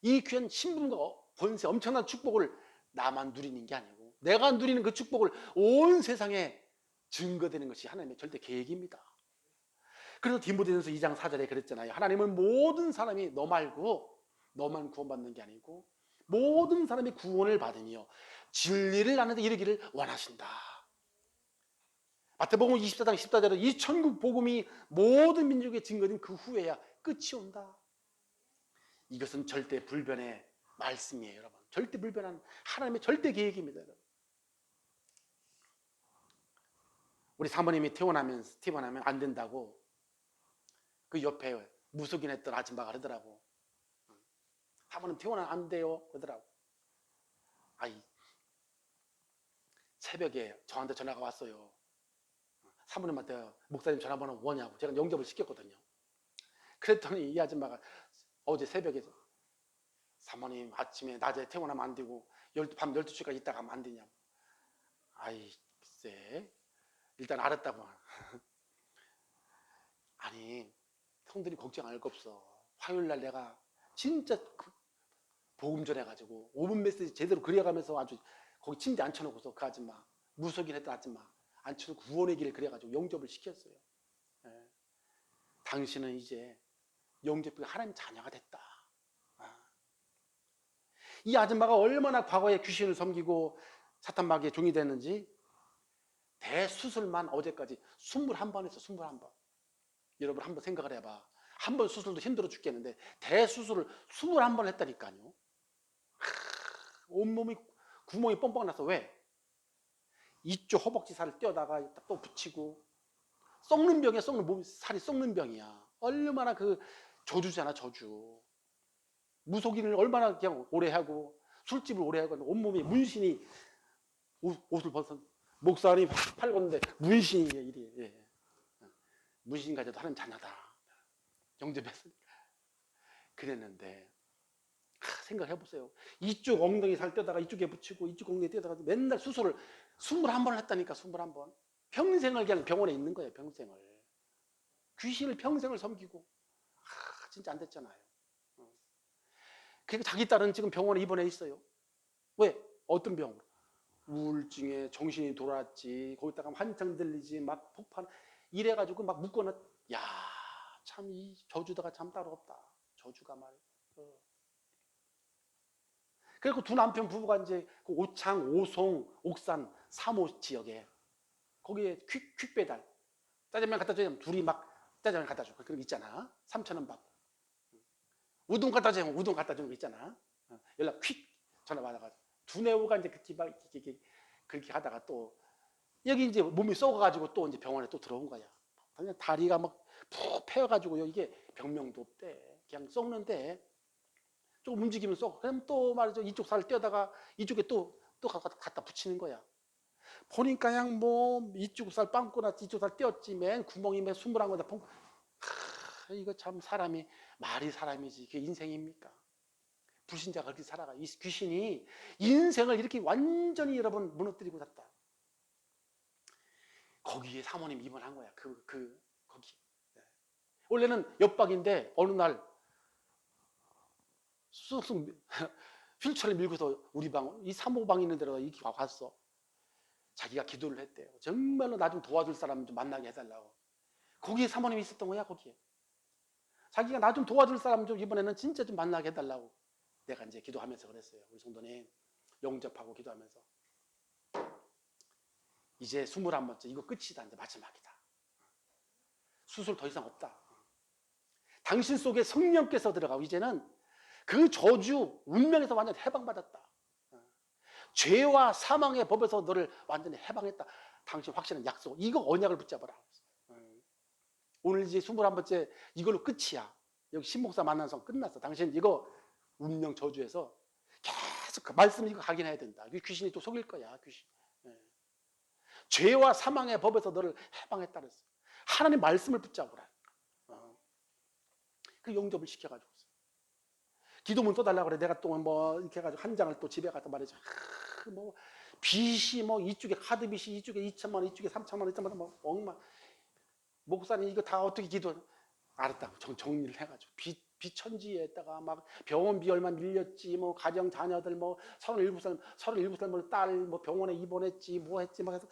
이 귀한 신분과 권세, 엄청난 축복을 나만 누리는 게 아니고 내가 누리는 그 축복을 온 세상에 증거되는 것이 하나님의 절대 계획입니다. 그래서 디모데전서 2장 4절에 그랬잖아요. 하나님은 모든 사람이 너 말고 너만 구원받는 게 아니고 모든 사람이 구원을 받으며 진리를 아는 데 이르기를 원하신다. 마태복음 24장 14절에 이 천국 복음이 모든 민족에 증거된 그 후에야 끝이 온다. 이것은 절대 불변의 말씀이에요, 여러분. 절대 불변한 하나님의 절대 계획입니다, 여러분. 우리 사모님이 퇴원하면 안 된다고 그 옆에 무속인 했던 아줌마가 그러더라고. 사모님 퇴원하면 안 돼요, 그러더라고. 아이, 새벽에 저한테 전화가 왔어요. 사모님한테 목사님 전화번호 뭐냐고 제가 영접을 시켰거든요. 그랬더니 이 아줌마가 어제 새벽에 사모님 아침에 낮에 퇴원하면 안 되고 밤 12시까지 있다가 하면 안 되냐고. 아이 글쎄 일단 알았다고. 아니 형들이 걱정 안 할 거 없어. 화요일날 내가 진짜 복음 전해가지고 5분 메시지 제대로 그려가면서 아주 거기 침대 앉혀놓고서 그 아줌마 무속인 했던 아줌마 앉혀놓고 구원의 길을 그려가지고 영접을 시켰어요. 예. 당신은 이제 영접이 하나님 자녀가 됐다. 이 아줌마가 얼마나 과거에 귀신을 섬기고 사탄마귀의 종이 됐는지 대수술만 어제까지 21번 했어. 21번. 여러분 한번 생각을 해봐. 한 번 수술도 힘들어 죽겠는데 대수술을 21번 했다니까요. 온몸이 구멍이 뻥뻥 나서 왜? 이쪽 허벅지 살을 떼어다가 또 붙이고 썩는 병이야. 썩는 몸 살이 썩는 병이야. 얼마나 그 저주잖아 저주. 무속인을 얼마나 그냥 오래 하고 술집을 오래 하고 온몸에 문신이 옷을 벗은 목사님 팔건데 문신이 이래. 예. 문신 가져도 하는 자녀다. 영접했으니까. 그랬는데 생각해보세요. 이쪽 엉덩이 살 떼다가 이쪽에 붙이고 이쪽 엉덩이 떼다가 맨날 수술을 21번을 했다니까. 21번. 평생을 그냥 병원에 있는 거예요. 평생을. 귀신을 평생을 섬기고 진짜 안 됐잖아요. 그러니까 자기 딸은 지금 병원에 입원해 있어요. 왜? 어떤 병? 우울증에 정신이 돌았지. 거기다가 한창 들리지. 막 폭발. 이래가지고 막 묶어놨. 야, 참 이 저주다가 참 따로 없다. 저주가 말이야. 그리고 두 남편 부부가 이제 그 오창, 오송, 옥산, 3호 지역에 거기에 퀵 배달. 짜장면 갖다 주면 둘이 막 짜장면 갖다 줘. 그런 거 있잖아. 3,000원 받고. 우동 갖다 주면 우동 갖다 주는 거 있잖아. 연락 퀵 전화 받아가지고 두뇌호가 이제 그렇게 하다가 또 여기 이제 몸이 썩어가지고 또 이제 병원에 또 들어온 거야. 그냥 다리가 막 푹 패여가지고 이게 병명도 없대. 그냥 썩는데 조금 움직이면 썩어. 그럼 또 말이죠. 이쪽 살을 떼다가 이쪽에 또 갖다 붙이는 거야. 보니까 그냥 뭐 이쪽 살 빵꾸나 이쪽 살 떼었지. 맨 구멍이 맨 21거다. 이거 참 사람이 말이 사람이지. 그게 인생입니까? 불신자가 그렇게 살아가. 이 귀신이 인생을 이렇게 완전히 여러분 무너뜨리고 샀다. 거기에 사모님 입원한 거야. 거기. 원래는 옆방인데 어느 날 쑥쑥 휠체어를 밀고서 우리 방, 이 3호 방 있는 데로 이렇게 왔어. 자기가 기도를 했대요. 정말로 나 좀 도와줄 사람 좀 만나게 해달라고. 거기에 사모님이 있었던 거야, 거기에. 자기가 나 좀 도와줄 사람 좀 이번에는 진짜 좀 만나게 해달라고. 내가 이제 기도하면서 그랬어요. 우리 성도님 영접하고 기도하면서 이제 21번째 이거 끝이다. 이제 마지막이다. 수술 더 이상 없다. 당신 속에 성령께서 들어가고 이제는 그 저주 운명에서 완전히 해방받았다. 죄와 사망의 법에서 너를 완전히 해방했다. 당신 확신한 약속. 이거 언약을 붙잡아라. 오늘 이제 21번째 이걸로 끝이야. 여기 신목사 만난 성 끝났어. 당신 이거 운명 저주에서 계속 그 말씀 이거 각인해야 된다. 귀신이 또 속일 거야. 귀신. 죄와 사망의 법에서 너를 해방했다 그랬어. 하나님 말씀을 붙잡으라. 그 영접을 시켜가지고 기도문 써달라고 그래. 내가 또 뭐 이렇게 해가지고 한 장을 또 집에 가서 말이죠. 뭐 빚이 뭐 이쪽에 카드 빚이 이쪽에 2천만 원, 이쪽에 3천만 원, 2천만 원, 뭐 엉망. 목사님 이거 다 어떻게 기도? 알았다고 정리를 해가지고 비천지에다가 막 병원비 얼마 밀렸지, 뭐 가정 자녀들 뭐 37살 뭐 딸 뭐 병원에 입원했지, 뭐 했지 막 해서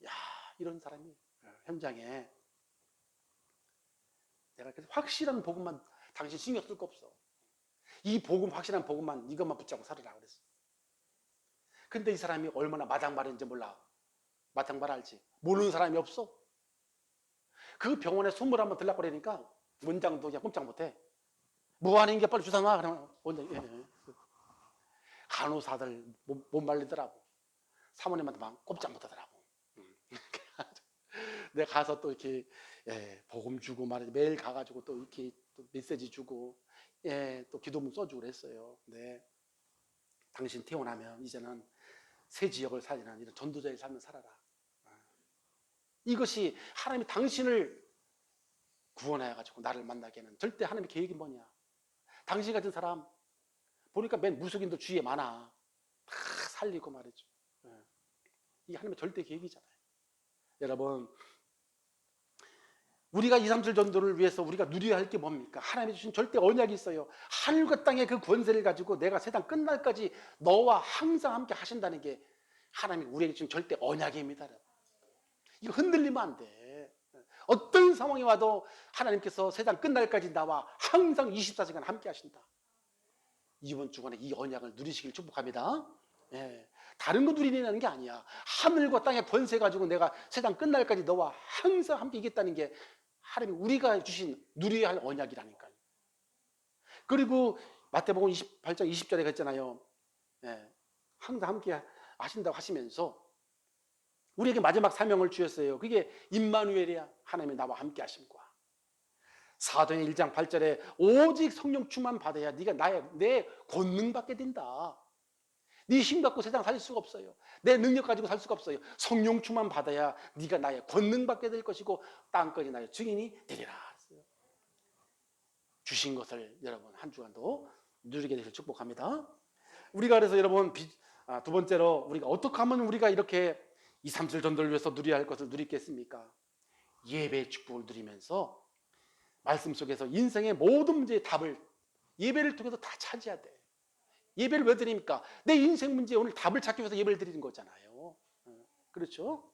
야, 이런 사람이 현장에 내가 그래서 확실한 복음만 당신 신경 쓸 거 없어. 이 복음 확실한 복음만 이것만 붙잡고 살으라 그랬어. 근데 이 사람이 얼마나 마당발인지 몰라. 마당발 알지? 모르는 사람이 없어. 그 병원에 21번 들락거리니까 원장도 그냥 꼼짝 못해. 뭐 하는 게 빨리 주사 놔. 그러면 원장 간호사들 못 말리더라고. 사모님한테 막 꼼짝 못하더라고. 내가 가서 또 이렇게 복음 주고 말이지 매일 가가지고 또 이렇게 또 메시지 주고 또 기도문 써주고 그랬어요. 네, 당신 태어나면 이제는 새 지역을 살리는 이런 전도자의 삶을 살아라. 이것이 하나님이 당신을 구원해가지고 나를 만나게 하는 절대 하나님의 계획이 뭐냐. 당신 같은 사람 보니까 맨 무속인들 주위에 많아. 다 살리고 말이죠. 이게 하나님의 절대 계획이잖아요. 여러분, 우리가 2, 3, 7 전도를 위해서 우리가 누려야 할 게 뭡니까? 하나님이 주신 절대 언약이 있어요. 하늘과 땅의 그 권세를 가지고 내가 세상 끝날까지 너와 항상 함께 하신다는 게 하나님이 우리에게 주신 절대 언약입니다. 이거 흔들리면 안 돼. 어떤 상황이 와도 하나님께서 세상 끝날까지 나와 항상 24시간 함께 하신다. 이번 주간에 이 언약을 누리시길 축복합니다. 다른 거 누리려는 게 아니야. 하늘과 땅의 권세 가지고 내가 세상 끝날까지 너와 항상 함께 있겠다는 게 하나님이 우리가 주신 누려야 할 언약이라니까요. 그리고 마태복음 28장 20절에 그랬잖아요. 항상 함께 하신다고 하시면서 우리에게 마지막 사명을 주셨어요. 그게 임마누엘이야. 하나님이 나와 함께 하심과. 사도행 1장 8절에 오직 성령 충만 받아야 네가 내 권능 받게 된다. 네 힘 갖고 세상 살 수가 없어요. 내 능력 가지고 살 수가 없어요. 성령 충만 받아야 네가 나의 권능 받게 될 것이고 땅끝이 나의 증인이 되리라. 주신 것을 여러분 한 주간도 누리게 되길 축복합니다. 우리가 그래서 여러분 두 번째로 우리가 어떻게 하면 우리가 이렇게 2, 3, 7 전도를 위해서 누려야 할 것을 누리겠습니까? 예배의 축복을 누리면서 말씀 속에서 인생의 모든 문제의 답을 예배를 통해서 다 차지해야 돼. 예배를 왜 드립니까? 내 인생 문제에 오늘 답을 찾기 위해서 예배를 드리는 거잖아요. 그렇죠?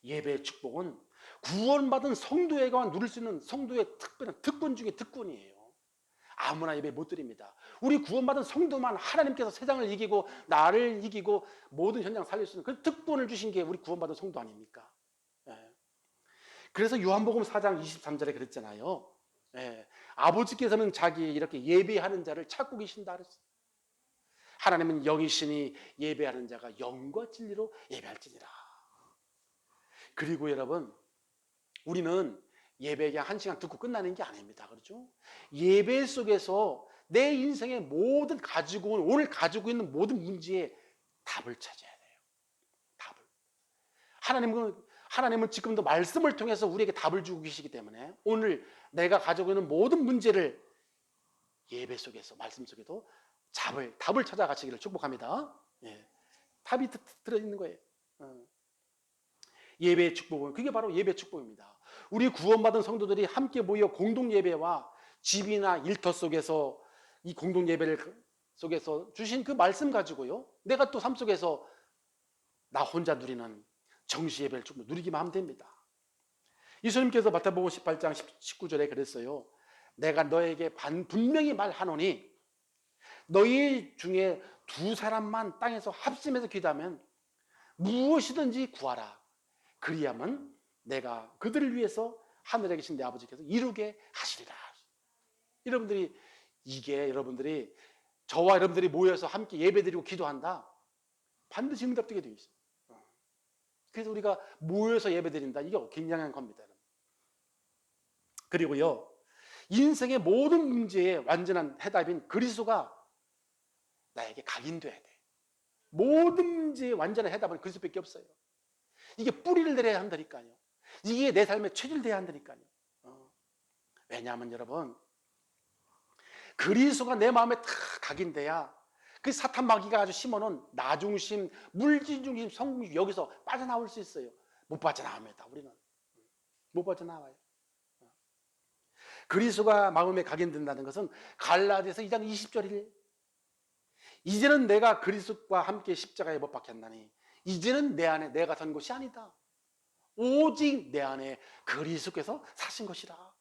예배의 축복은 구원받은 성도에게만 누릴 수 있는 성도의 특별한 특권 중에 특권이에요. 아무나 예배 못 드립니다. 우리 구원받은 성도만 하나님께서 세상을 이기고 나를 이기고 모든 현장 살릴 수 있는 그 특권을 주신 게 우리 구원받은 성도 아닙니까? 그래서 요한복음 4장 23절에 그랬잖아요. 아버지께서는 자기 이렇게 예배하는 자를 찾고 계신다 그랬어요. 하나님은 영이시니 예배하는 자가 영과 진리로 예배할지니라. 그리고 여러분, 우리는 예배 그냥 1시간 듣고 끝나는 게 아닙니다. 그렇죠? 예배 속에서 내 인생의 모든 오늘 가지고 있는 모든 문제에 답을 찾아야 돼요. 답을. 하나님은 지금도 말씀을 통해서 우리에게 답을 주고 계시기 때문에 오늘 내가 가지고 있는 모든 문제를 예배 속에서 말씀 속에도 답을 찾아가시기를 축복합니다. 답이 들어있는 거예요. 예배의 축복은 그게 바로 예배 축복입니다. 우리 구원받은 성도들이 함께 모여 공동 예배와 집이나 일터 속에서 이 공동 예배를 속에서 주신 그 말씀 가지고요. 내가 또 삶 속에서 나 혼자 누리는 정시 예배를 좀 누리기만 하면 됩니다. 예수님께서 마태복음 18장 19절에 그랬어요. 내가 너에게 분명히 말하노니 너희 중에 2사람만 땅에서 합심해서 기도하면 무엇이든지 구하라. 그리하면 내가 그들을 위해서 하늘에 계신 내 아버지께서 이루게 하시리라. 여러분들이 저와 여러분들이 모여서 함께 예배드리고 기도한다. 반드시 응답되게 되어 있어요. 그래서 우리가 모여서 예배드린다. 이게 굉장한 겁니다. 그리고요, 인생의 모든 문제에 완전한 해답인 그리스도가 나에게 각인돼야 돼. 모든 문제의 완전한 해답은 그리스도밖에 없어요. 이게 뿌리를 내려야 한다니까요. 이게 내 삶에 체질돼야 한다니까요. 왜냐하면 여러분, 그리스도가 내 마음에 다 각인돼야 그 사탄 마귀가 아주 심어놓은 나중심, 물질중심, 성공심 여기서 빠져나올 수 있어요. 못 빠져나옵니다. 우리는 못 빠져나와요. 그리스도가 마음에 각인된다는 것은 갈라디아서 2장 20절이래. 이제는 내가 그리스도와 함께 십자가에 못 박혔나니 이제는 내 안에 내가 선 것이 아니다. 오직 내 안에 그리스도께서 사신 것이라.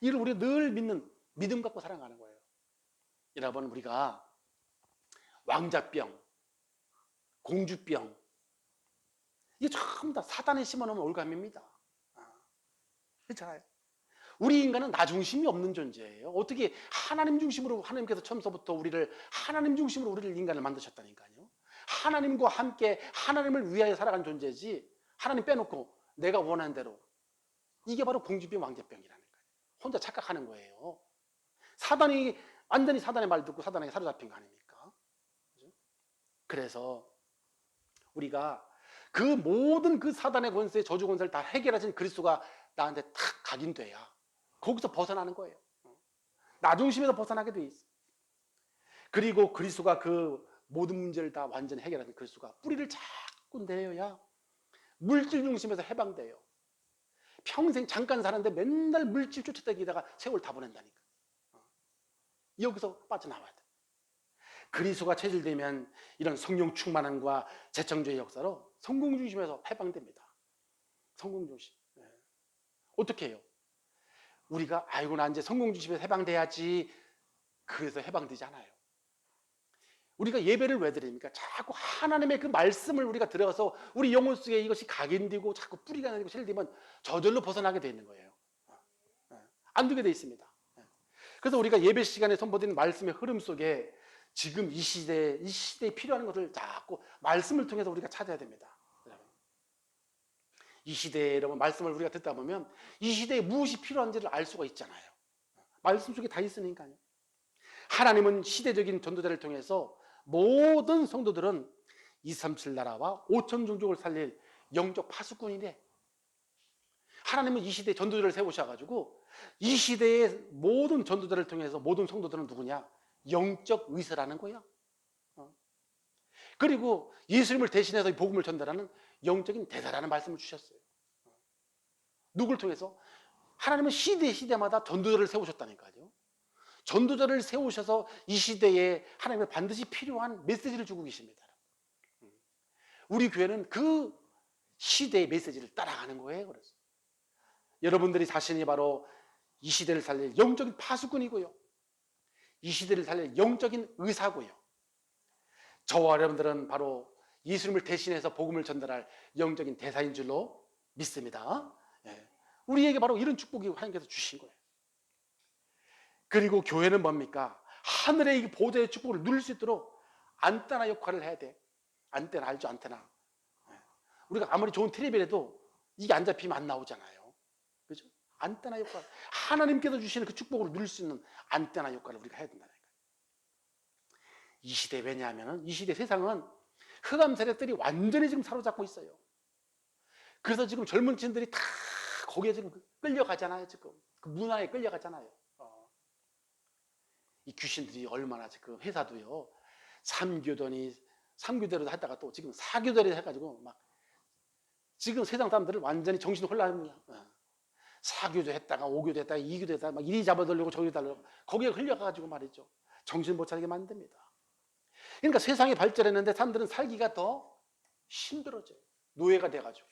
이를 우리가 늘 믿는 믿음 갖고 살아가는 거예요. 여러분, 우리가 왕자병, 공주병, 이게 전부 다 사단에 심어놓은 올감입니다. 그렇잖아요. 우리 인간은 나 중심이 없는 존재예요. 어떻게 하나님 중심으로, 하나님께서 처음서부터 하나님 중심으로 우리를 인간을 만드셨다니까요. 하나님과 함께 하나님을 위하여 살아간 존재지, 하나님 빼놓고 내가 원하는 대로. 이게 바로 공주병, 왕자병이라는 거예요. 혼자 착각하는 거예요. 사단이 완전히 사단의 말 듣고 사단에게 사로잡힌 거 아닙니까? 그래서 우리가 그 모든 그 사단의 권세의 저주 권세를 다 해결하신 그리스도가 나한테 탁 각인돼야 거기서 벗어나는 거예요. 나 중심에서 벗어나게 돼 있어. 그리고 그리스도가 그 모든 문제를 다 완전히 해결하는 그리스도가 뿌리를 자꾸 내려야 물질 중심에서 해방돼요. 평생 잠깐 사는데 맨날 물질 쫓아다니다가 세월 다 보낸다니까. 여기서 빠져나와야 돼. 그리스도가 체질되면 이런 성령 충만함과 재창조의 역사로 성공 중심에서 해방됩니다. 성공 중심. 어떻게 해요? 우리가 아이고 나 이제 성공 중심에서 해방돼야지. 그래서 해방되지 않아요. 우리가 예배를 왜 드립니까? 자꾸 하나님의 그 말씀을 우리가 들어가서 우리 영혼 속에 이것이 각인되고 자꾸 뿌리가 내리고 실리면 저절로 벗어나게 돼 있는 거예요. 안 되게 돼 있습니다. 그래서 우리가 예배 시간에 선포되는 말씀의 흐름 속에 지금 이 시대에 필요한 것을 자꾸 말씀을 통해서 우리가 찾아야 됩니다. 이 시대에 여러분 말씀을 우리가 듣다 보면 이 시대에 무엇이 필요한지를 알 수가 있잖아요. 말씀 속에 다 있으니까요. 하나님은 시대적인 전도자를 통해서 모든 성도들은 237 나라와 5천 종족을 살릴 영적 파수꾼이래. 하나님은 이 시대에 전도자를 세우셔가지고 이 시대의 모든 전도자를 통해서 모든 성도들은 누구냐? 영적 의사라는 거야. 그리고 예수님을 대신해서 이 복음을 전달하는 영적인 대사라는 말씀을 주셨어요. 누굴 통해서? 하나님은 시대마다 전도자를 세우셨다니까요. 전도자를 세우셔서 이 시대에 하나님의 반드시 필요한 메시지를 주고 계십니다. 우리 교회는 그 시대의 메시지를 따라가는 거예요. 그래서 여러분들이 자신이 바로 이 시대를 살릴 영적인 파수꾼이고요. 이 시대를 살릴 영적인 의사고요. 저와 여러분들은 바로 예수님을 대신해서 복음을 전달할 영적인 대사인 줄로 믿습니다. 우리에게 바로 이런 축복이 하나님께서 주신 거예요. 그리고 교회는 뭡니까? 하늘의 이 보좌의 축복을 누릴 수 있도록 안테나 역할을 해야 돼. 안테나 알죠? 안테나. 우리가 아무리 좋은 텔레비전에도 이게 안 잡히면 안 나오잖아요. 그죠? 안테나 역할. 하나님께서 주시는 그 축복을 누릴 수 있는 안테나 역할을 우리가 해야 된다는 거예요. 이 시대 왜냐하면 이 시대 세상은 흑암 세력들이 완전히 지금 사로잡고 있어요. 그래서 지금 젊은 층들이 다 거기에 지금 끌려가잖아요. 지금 그 문화에 끌려가잖아요. 이 귀신들이 얼마나 지금 회사도요 3교대로 했다가 또 지금 4교대로 해가지고 막 지금 세상 사람들을 완전히 정신 혼란이야. 4교대 했다가 5교대 했다가 2교대 했다가 막 이리 잡아들려고 저리 달려고 거기에 흘려가가지고 말이죠. 정신 못 차리게 만듭니다. 그러니까 세상이 발전했는데 사람들은 살기가 더 힘들어져요. 노예가 돼가지고.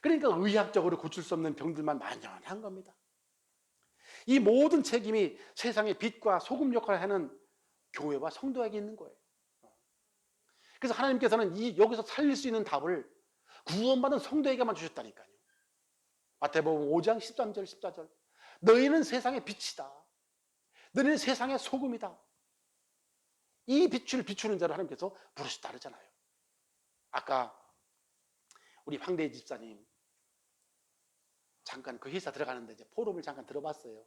그러니까 의학적으로 고칠 수 없는 병들만 만연한 겁니다. 이 모든 책임이 세상의 빛과 소금 역할을 하는 교회와 성도에게 있는 거예요. 그래서 하나님께서는 여기서 살릴 수 있는 답을 구원받은 성도에게만 주셨다니까요. 마태복음 5장 13절 14절 너희는 세상의 빛이다. 너희는 세상의 소금이다. 이 빛을 비추는 자를 하나님께서 부르셨다 그러잖아요. 아까 우리 황대희 집사님 잠깐 그 회사 들어가는데 이제 포럼을 잠깐 들어봤어요.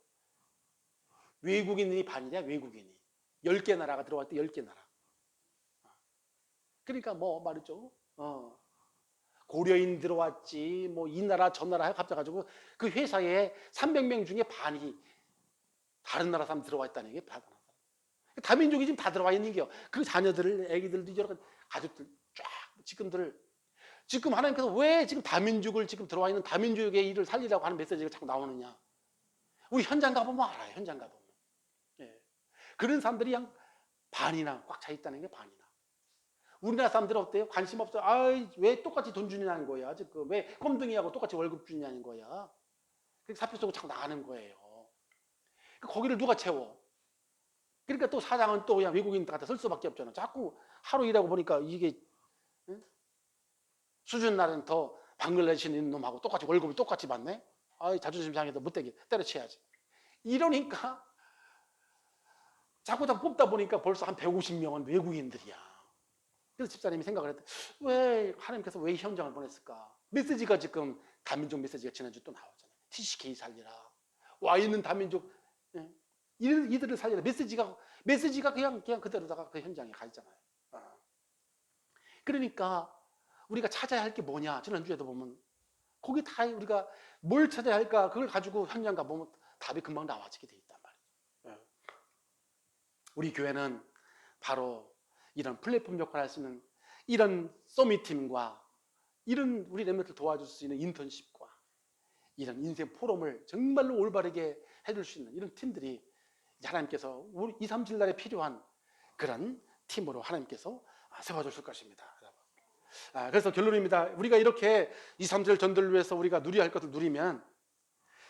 외국인이 반이냐 외국인이 10개 나라가 들어갈 때 10개 나라. 그러니까 뭐 말이죠. 고려인 들어왔지 뭐 이 나라 저 나라 합쳐가지고 그 회사에 300명 중에 반이 다른 나라 사람 들어와 있다는 게 다른 나라. 다민족이 지금 다 들어와 있는 게요. 그 자녀들을 애기들도 여러 가족들 쫙 지금들 지금 하나님께서 왜 지금 다민족을 지금 들어와 있는 다민족의 일을 살리라고 하는 메시지가 자꾸 나오느냐? 우리 현장 가보면 알아요. 현장 가보면. 예. 그런 사람들이 그냥 반이나 꽉 차 있다는 게 반이나. 우리나라 사람들은 어때요? 관심 없어요. 아이, 왜 똑같이 돈 주냐는 거야. 지금 왜 껌둥이하고 똑같이 월급 주냐는 거야. 그렇게 사표 쓰고 자꾸 나가는 거예요. 거기를 누가 채워? 그러니까 또 사장은 또 그냥 외국인 갖다 쓸 수밖에 없잖아. 자꾸 하루 일하고 보니까 이게 응? 수준 날은 더 방글라데시에 있는 놈하고 똑같이 월급을 똑같이 받네. 아이, 자존심 상해서 못되게 때려쳐야지. 이러니까 자꾸 뽑다 보니까 벌써 한 150명은 외국인들이야. 그래서 집사님이 생각을 했대. 왜 하나님께서 왜 현장을 보냈을까? 메시지가 지금 다민족 메시지가 지난주 또 나오잖아요. TCK 살리라. 와 있는 다민족 이들을 살리라. 메시지가 그냥 그대로다가 그 현장에 가 있잖아요. 그러니까 우리가 찾아야 할 게 뭐냐? 지난주에도 보면 거기 다 우리가 뭘 찾아야 할까? 그걸 가지고 현장 가보면 답이 금방 나와지게 돼 있단 말이에요. 우리 교회는 바로 이런 플랫폼 역할을 할 수 있는 이런 서밋팀과 이런 우리 렘넌트를 도와줄 수 있는 인턴십과 이런 인생 포럼을 정말로 올바르게 해줄 수 있는 이런 팀들이 하나님께서 우리 2, 3, 7날에 필요한 그런 팀으로 하나님께서 세워주실 것입니다. 그래서 결론입니다. 우리가 이렇게 2, 3절 전도를 위해서 우리가 누려야 할 것을 누리면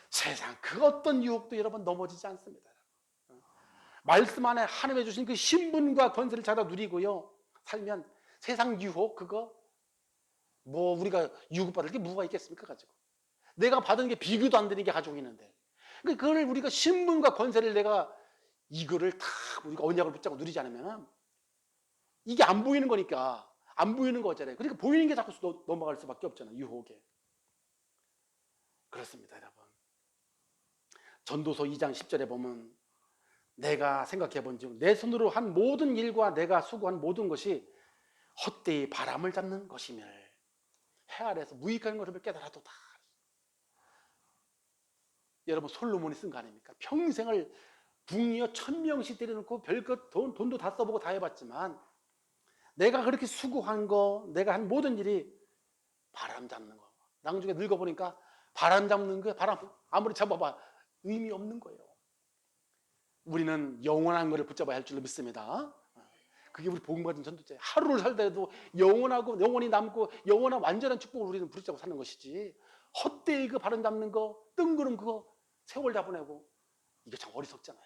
세상 그 어떤 유혹도 여러분 넘어지지 않습니다. 말씀 안에 하나님이 주신 그 신분과 권세를 찾아 누리고요 살면 세상 유혹 그거 뭐 우리가 유혹받을 게 뭐가 있겠습니까? 가지고 내가 받은 게 비교도 안 되는 게 가지고 있는데 그걸 우리가 신분과 권세를 내가 이거를 다 우리가 언약을 붙잡고 누리지 않으면 이게 안 보이는 거니까 안 보이는 거잖아요. 그러니까 보이는 게 자꾸 넘어갈 수밖에 없잖아요. 유혹에. 그렇습니다, 여러분. 전도서 2장 10절에 보면 내가 생각해 본즉 내 손으로 한 모든 일과 내가 수고한 모든 것이 헛되이 바람을 잡는 것이며 해 아래에서 무익한 것을 깨달아도다. 여러분 솔로몬이 쓴 거 아닙니까? 평생을 궁리어 1000명씩 때려놓고 별것 돈도 다 써보고 다 해봤지만 내가 그렇게 수고한 거 내가 한 모든 일이 바람 잡는 거. 나중에 늙어보니까 바람 잡는 거 바람 아무리 잡아봐 의미 없는 거예요. 우리는 영원한 것을 붙잡아야 할 줄로 믿습니다. 그게 우리 복음받은 전도자예요. 하루를 살더라도 영원하고 영원히 남고 영원한 완전한 축복을 우리는 붙잡고 사는 것이지 헛되이 그 바람 잡는 거 뜬구름 그거 세월 다 보내고 이게 참 어리석잖아요.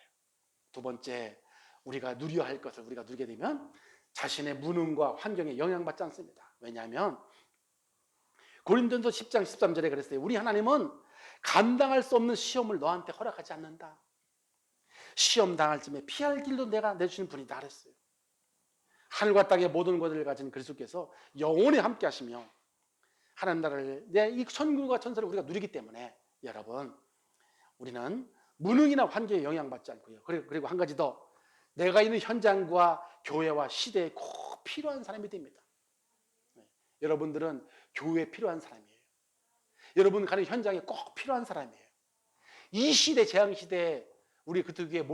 두 번째 우리가 누려야 할 것을 우리가 누리게 되면 자신의 무능과 환경에 영향받지 않습니다. 왜냐하면 고린도전서 10장 13절에 그랬어요. 우리 하나님은 감당할 수 없는 시험을 너한테 허락하지 않는다. 시험 당할 쯤에 피할 길도 내가 내주시는 분이다 그랬어요. 하늘과 땅의 모든 것을 가진 그리스도께서 영원히 함께 하시며 하나님 나라를 이 천국과 천사를 우리가 누리기 때문에 여러분 우리는 무능이나 환경에 영향받지 않고요. 그리고 한 가지 더 내가 있는 현장과 교회와 시대에 꼭 필요한 사람이 됩니다. 여러분들은 교회에 필요한 사람이에요. 여러분 가는 현장에 꼭 필요한 사람이에요. 이 시대 재앙 시대에 우리 그특유의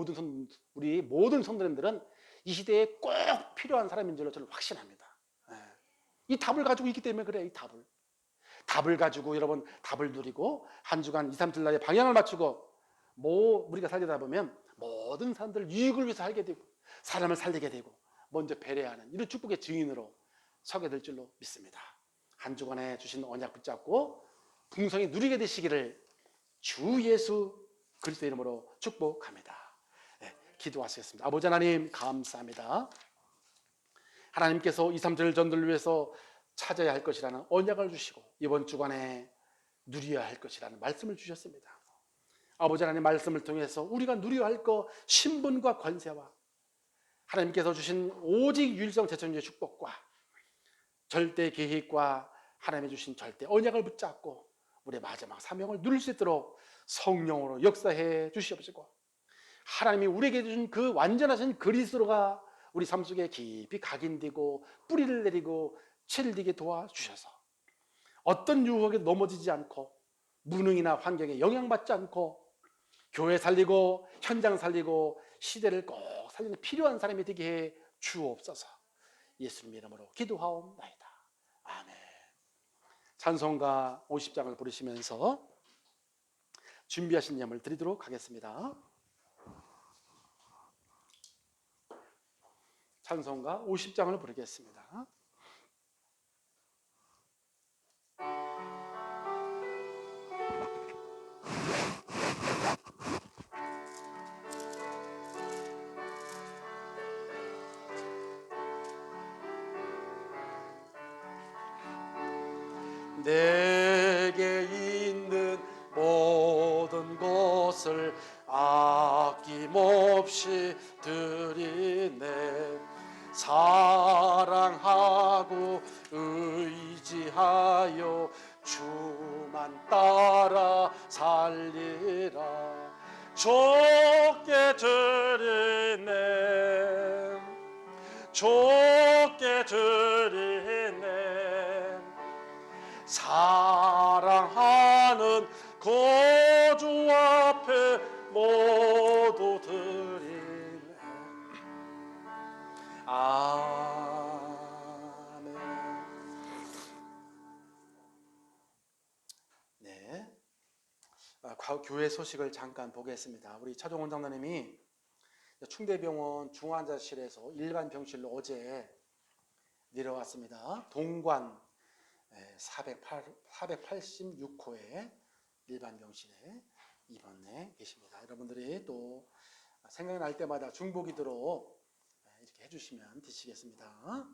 우리 모든 성도님들은 이 시대에 꼭 필요한 사람인 줄로 저는 확신합니다. 이 답을 가지고 있기 때문에 그래요. 이 답을 가지고 여러분 답을 누리고 한 주간 2, 3주 날에 방향을 맞추고 우리가 살다 보면 모든 사람들 유익을 위해서 살게 되고 사람을 살리게 되고 먼저 배려하는 이런 축복의 증인으로 서게 될 줄로 믿습니다. 한 주간에 주신 언약 붙잡고 풍성히 누리게 되시기를 주 예수 그리스도 이름으로 축복합니다. 기도하시겠습니다. 아버지 하나님 감사합니다. 하나님께서 2, 3절 전도를 위해서 찾아야 할 것이라는 언약을 주시고 이번 주간에 누려야 할 것이라는 말씀을 주셨습니다. 아버지 하나님 말씀을 통해서 우리가 누려야 할 것 신분과 권세와 하나님께서 주신 오직 유일성 대천주의 축복과 절대 계획과 하나님이 주신 절대 언약을 붙잡고 우리의 마지막 사명을 누릴 수 있도록 성령으로 역사해 주시옵시고 하나님이 우리에게 주신 그 완전하신 그리스도가 우리 삶 속에 깊이 각인되고 뿌리를 내리고 채를 들게 도와주셔서 어떤 유혹에 넘어지지 않고 무능이나 환경에 영향받지 않고 교회 살리고 현장 살리고 시대를 꼭 살리는 필요한 사람이 되게 해 주옵소서. 예수님 이름으로 기도하옵나이다. 아멘. 찬송가 50장을 부르시면서 준비하신 예물 드리도록 하겠습니다. 찬송가 50장을 부르겠습니다. 내게 있는 모든 것을 아낌없이 드리네. 사랑하고 의지하여 주만 따라 살리라. 좋게 드리네, 좋게 드리네. 사랑하는 거주 앞에 모두 드리네. 아멘. 네, 교회 소식을 잠깐 보겠습니다. 우리 차종원 장로님이 충대병원 중환자실에서 일반 병실로 어제 내려왔습니다. 동관 486호의 일반 병실에 입원해 계십니다. 여러분들이 또 생각날 때마다 중보기도로 이렇게 해주시면 되시겠습니다.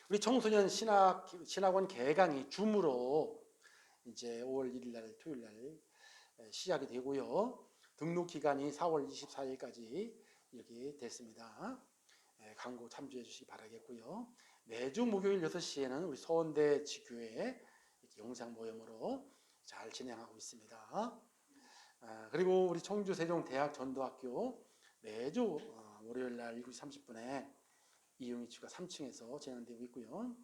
우리 청소년 신학원 개강이 줌으로 이제 5월 1일 날 토요일 날 시작이 되고요. 등록 기간이 4월 24일까지 이렇게 됐습니다. 광고 참조해 주시기 바라겠고요. 매주 목요일 6시에는 우리 서원대 지교회 영상 모임으로 잘 진행하고 있습니다. 그리고 우리 청주 세종대학 전도학교 매주 월요일 날 7시 30분에 이용이치가 3층에서 진행되고 있고요.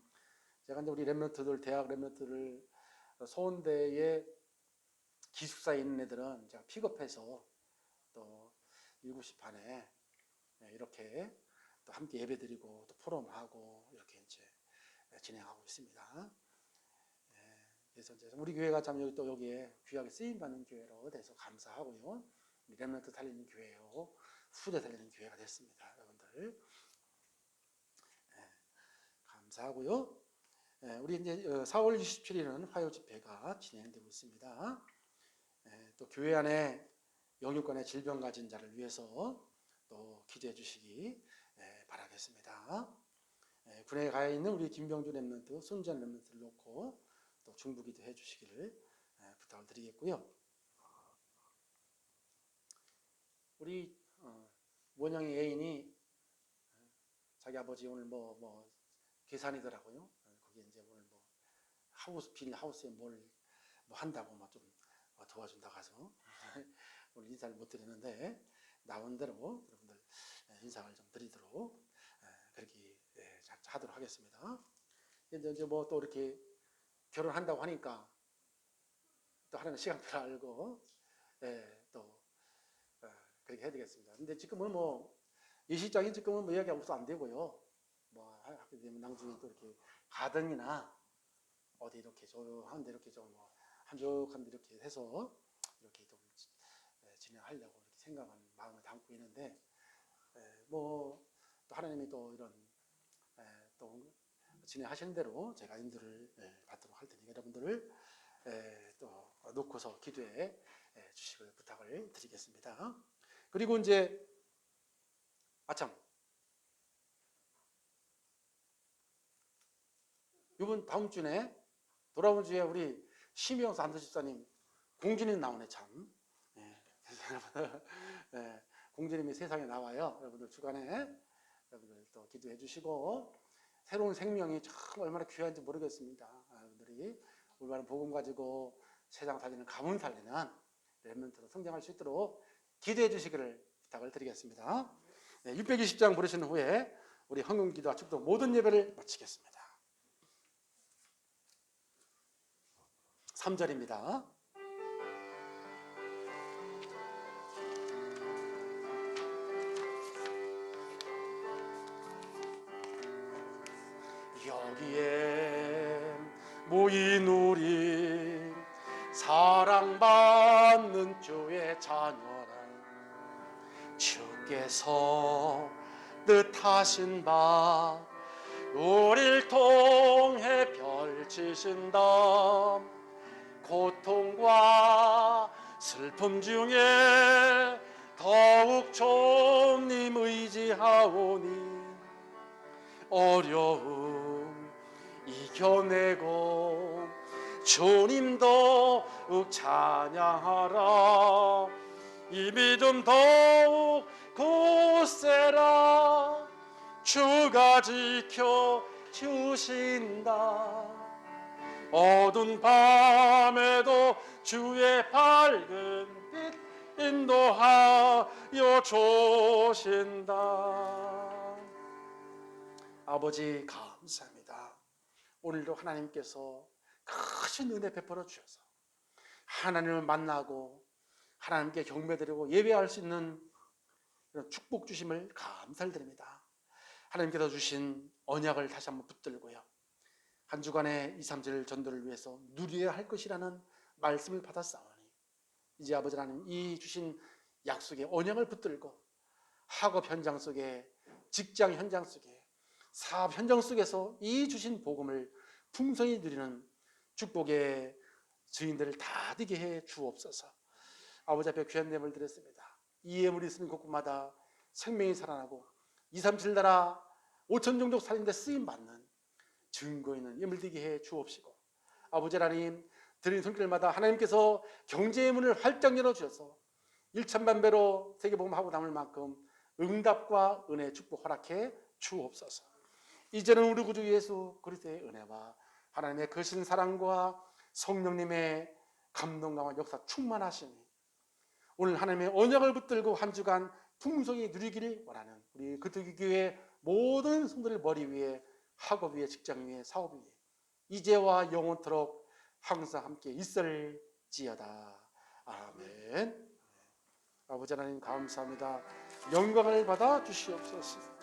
제가 이제 우리 랩런트들, 대학 랩런트들 서원대에 기숙사에 있는 애들은 제가 픽업해서 또 7시 반에 이렇게 또 함께 예배드리고 또 포럼하고 이렇게 이제 진행하고 있습니다. 그래서 이제 우리 교회가 참 여기 또 여기에 귀하게 쓰임 받는 교회로 돼서 감사하고요. 렘넌트 달리는 교회요, 후대 달리는 교회가 됐습니다. 여러분들 감사하고요. 우리 이제 4월 27일은 화요 집회가 진행되고 있습니다. 또 교회 안에 영육간의 질병 가진 자를 위해서 또 기도해 주시기 바라겠습니다. 군에 가 있는 우리 김병주 랩런트, 손전 랩런트를 놓고 또 중부기도 해주시기를 부탁을 드리겠고요. 우리 원영이 애인이 자기 아버지 오늘 뭐 계산이더라고요. 거기 이제 오늘 뭐 비닐 하우스에 뭘 한다고 좀 도와준다고 해서 오늘 인사를 못 드리는데 나온 대로 여러분들 인사를 좀 드리도록 그렇게 하도록 하겠습니다. 이제 뭐 또 이렇게 결혼한다고 하니까 또 하나는 시간표를 알고 또 그렇게 해야 되겠습니다. 근데 지금은 뭐 일시적인 지금은 뭐 이야기가 없어 안 되고요. 뭐 하게 되면 나중에 또 이렇게 가등이나 어디 이렇게 조용한데 이렇게 좀 뭐 한적한데 이렇게 해서 이렇게 좀 진행하려고 이렇게 생각하는 마음을 담고 있는데 뭐 또 하나님이 또 이런 또 진행하시는 대로 제가 인도를 받도록 할 테니까 여러분들을 또 놓고서 기도해 주시길 부탁을 드리겠습니다. 그리고 이제 아참 이번 다음 주에 돌아온 주에 우리 심희영 안도 집사님 공주님 나오네 참. 공주님이 세상에 나와요. 여러분들 주간에 여러분들 또 기도해 주시고 새로운 생명이 참 얼마나 귀한지 모르겠습니다. 여러분들이 올바른 복음 가지고 세상 살리는 가문 살리는 렘넌트로 성장할 수 있도록 기도해 주시기를 부탁을 드리겠습니다. 620장 부르신 후에 우리 헌금 기도와 축도 모든 예배를 마치겠습니다. 3절입니다. 여기에 모인 우리 사랑받는 주의 자녀라. 주께서 뜻하신 바 우릴 통해 펼치신다. 고통과 슬픔 중에 더욱 주님 의지하오니 어려움 이겨내고 주님 더욱 찬양하라. 이 믿음 더욱 굳세라. 주가 지켜주신다. 어두운 밤에도 주의 밝은 빛 인도하여 주신다. 아버지 감사합니다. 오늘도 하나님께서 크신 은혜 베풀어 주셔서 하나님을 만나고 하나님께 경배드리고 예배할 수 있는 이런 축복 주심을 감사를 드립니다. 하나님께서 주신 언약을 다시 한번 붙들고요, 한 주간의 2, 3절 전도를 위해서 누려야 할 것이라는 말씀을 받았사오니 이제 아버지 하나님 이 주신 약속의 언약을 붙들고 학업 현장 속에, 직장 현장 속에, 사업 현장 속에서 이 주신 복음을 풍성히 누리는 축복의 주인들을 다 되게 해 주옵소서. 아버지 앞에 귀한 예물을 드렸습니다. 이 예물이 있으면 곳곳마다 생명이 살아나고 2, 3, 7 나라 5천 종족 살인데 쓰임받는 증거 있는 예물 되게 해 주옵시고, 아버지 하나님 드리는 손길마다 하나님께서 경제의 문을 활짝 열어주셔서 1천만배로 세계복음하고 남을 만큼 응답과 은혜 축복 허락해 주옵소서. 이제는 우리 구주 예수 그리스도의 은혜와 하나님의 거신 사랑과 성령님의 감동과 역사 충만하시니 오늘 하나님의 언약을 붙들고 한 주간 풍성히 누리기를 원하는 우리 그토기 교회 모든 성도들 머리 위에, 학업 위에, 직장 위에, 사업 위에 이제와 영원토록 항상 함께 있을지어다. 아멘. 아버지 하나님 감사합니다. 영광을 받아 주시옵소서.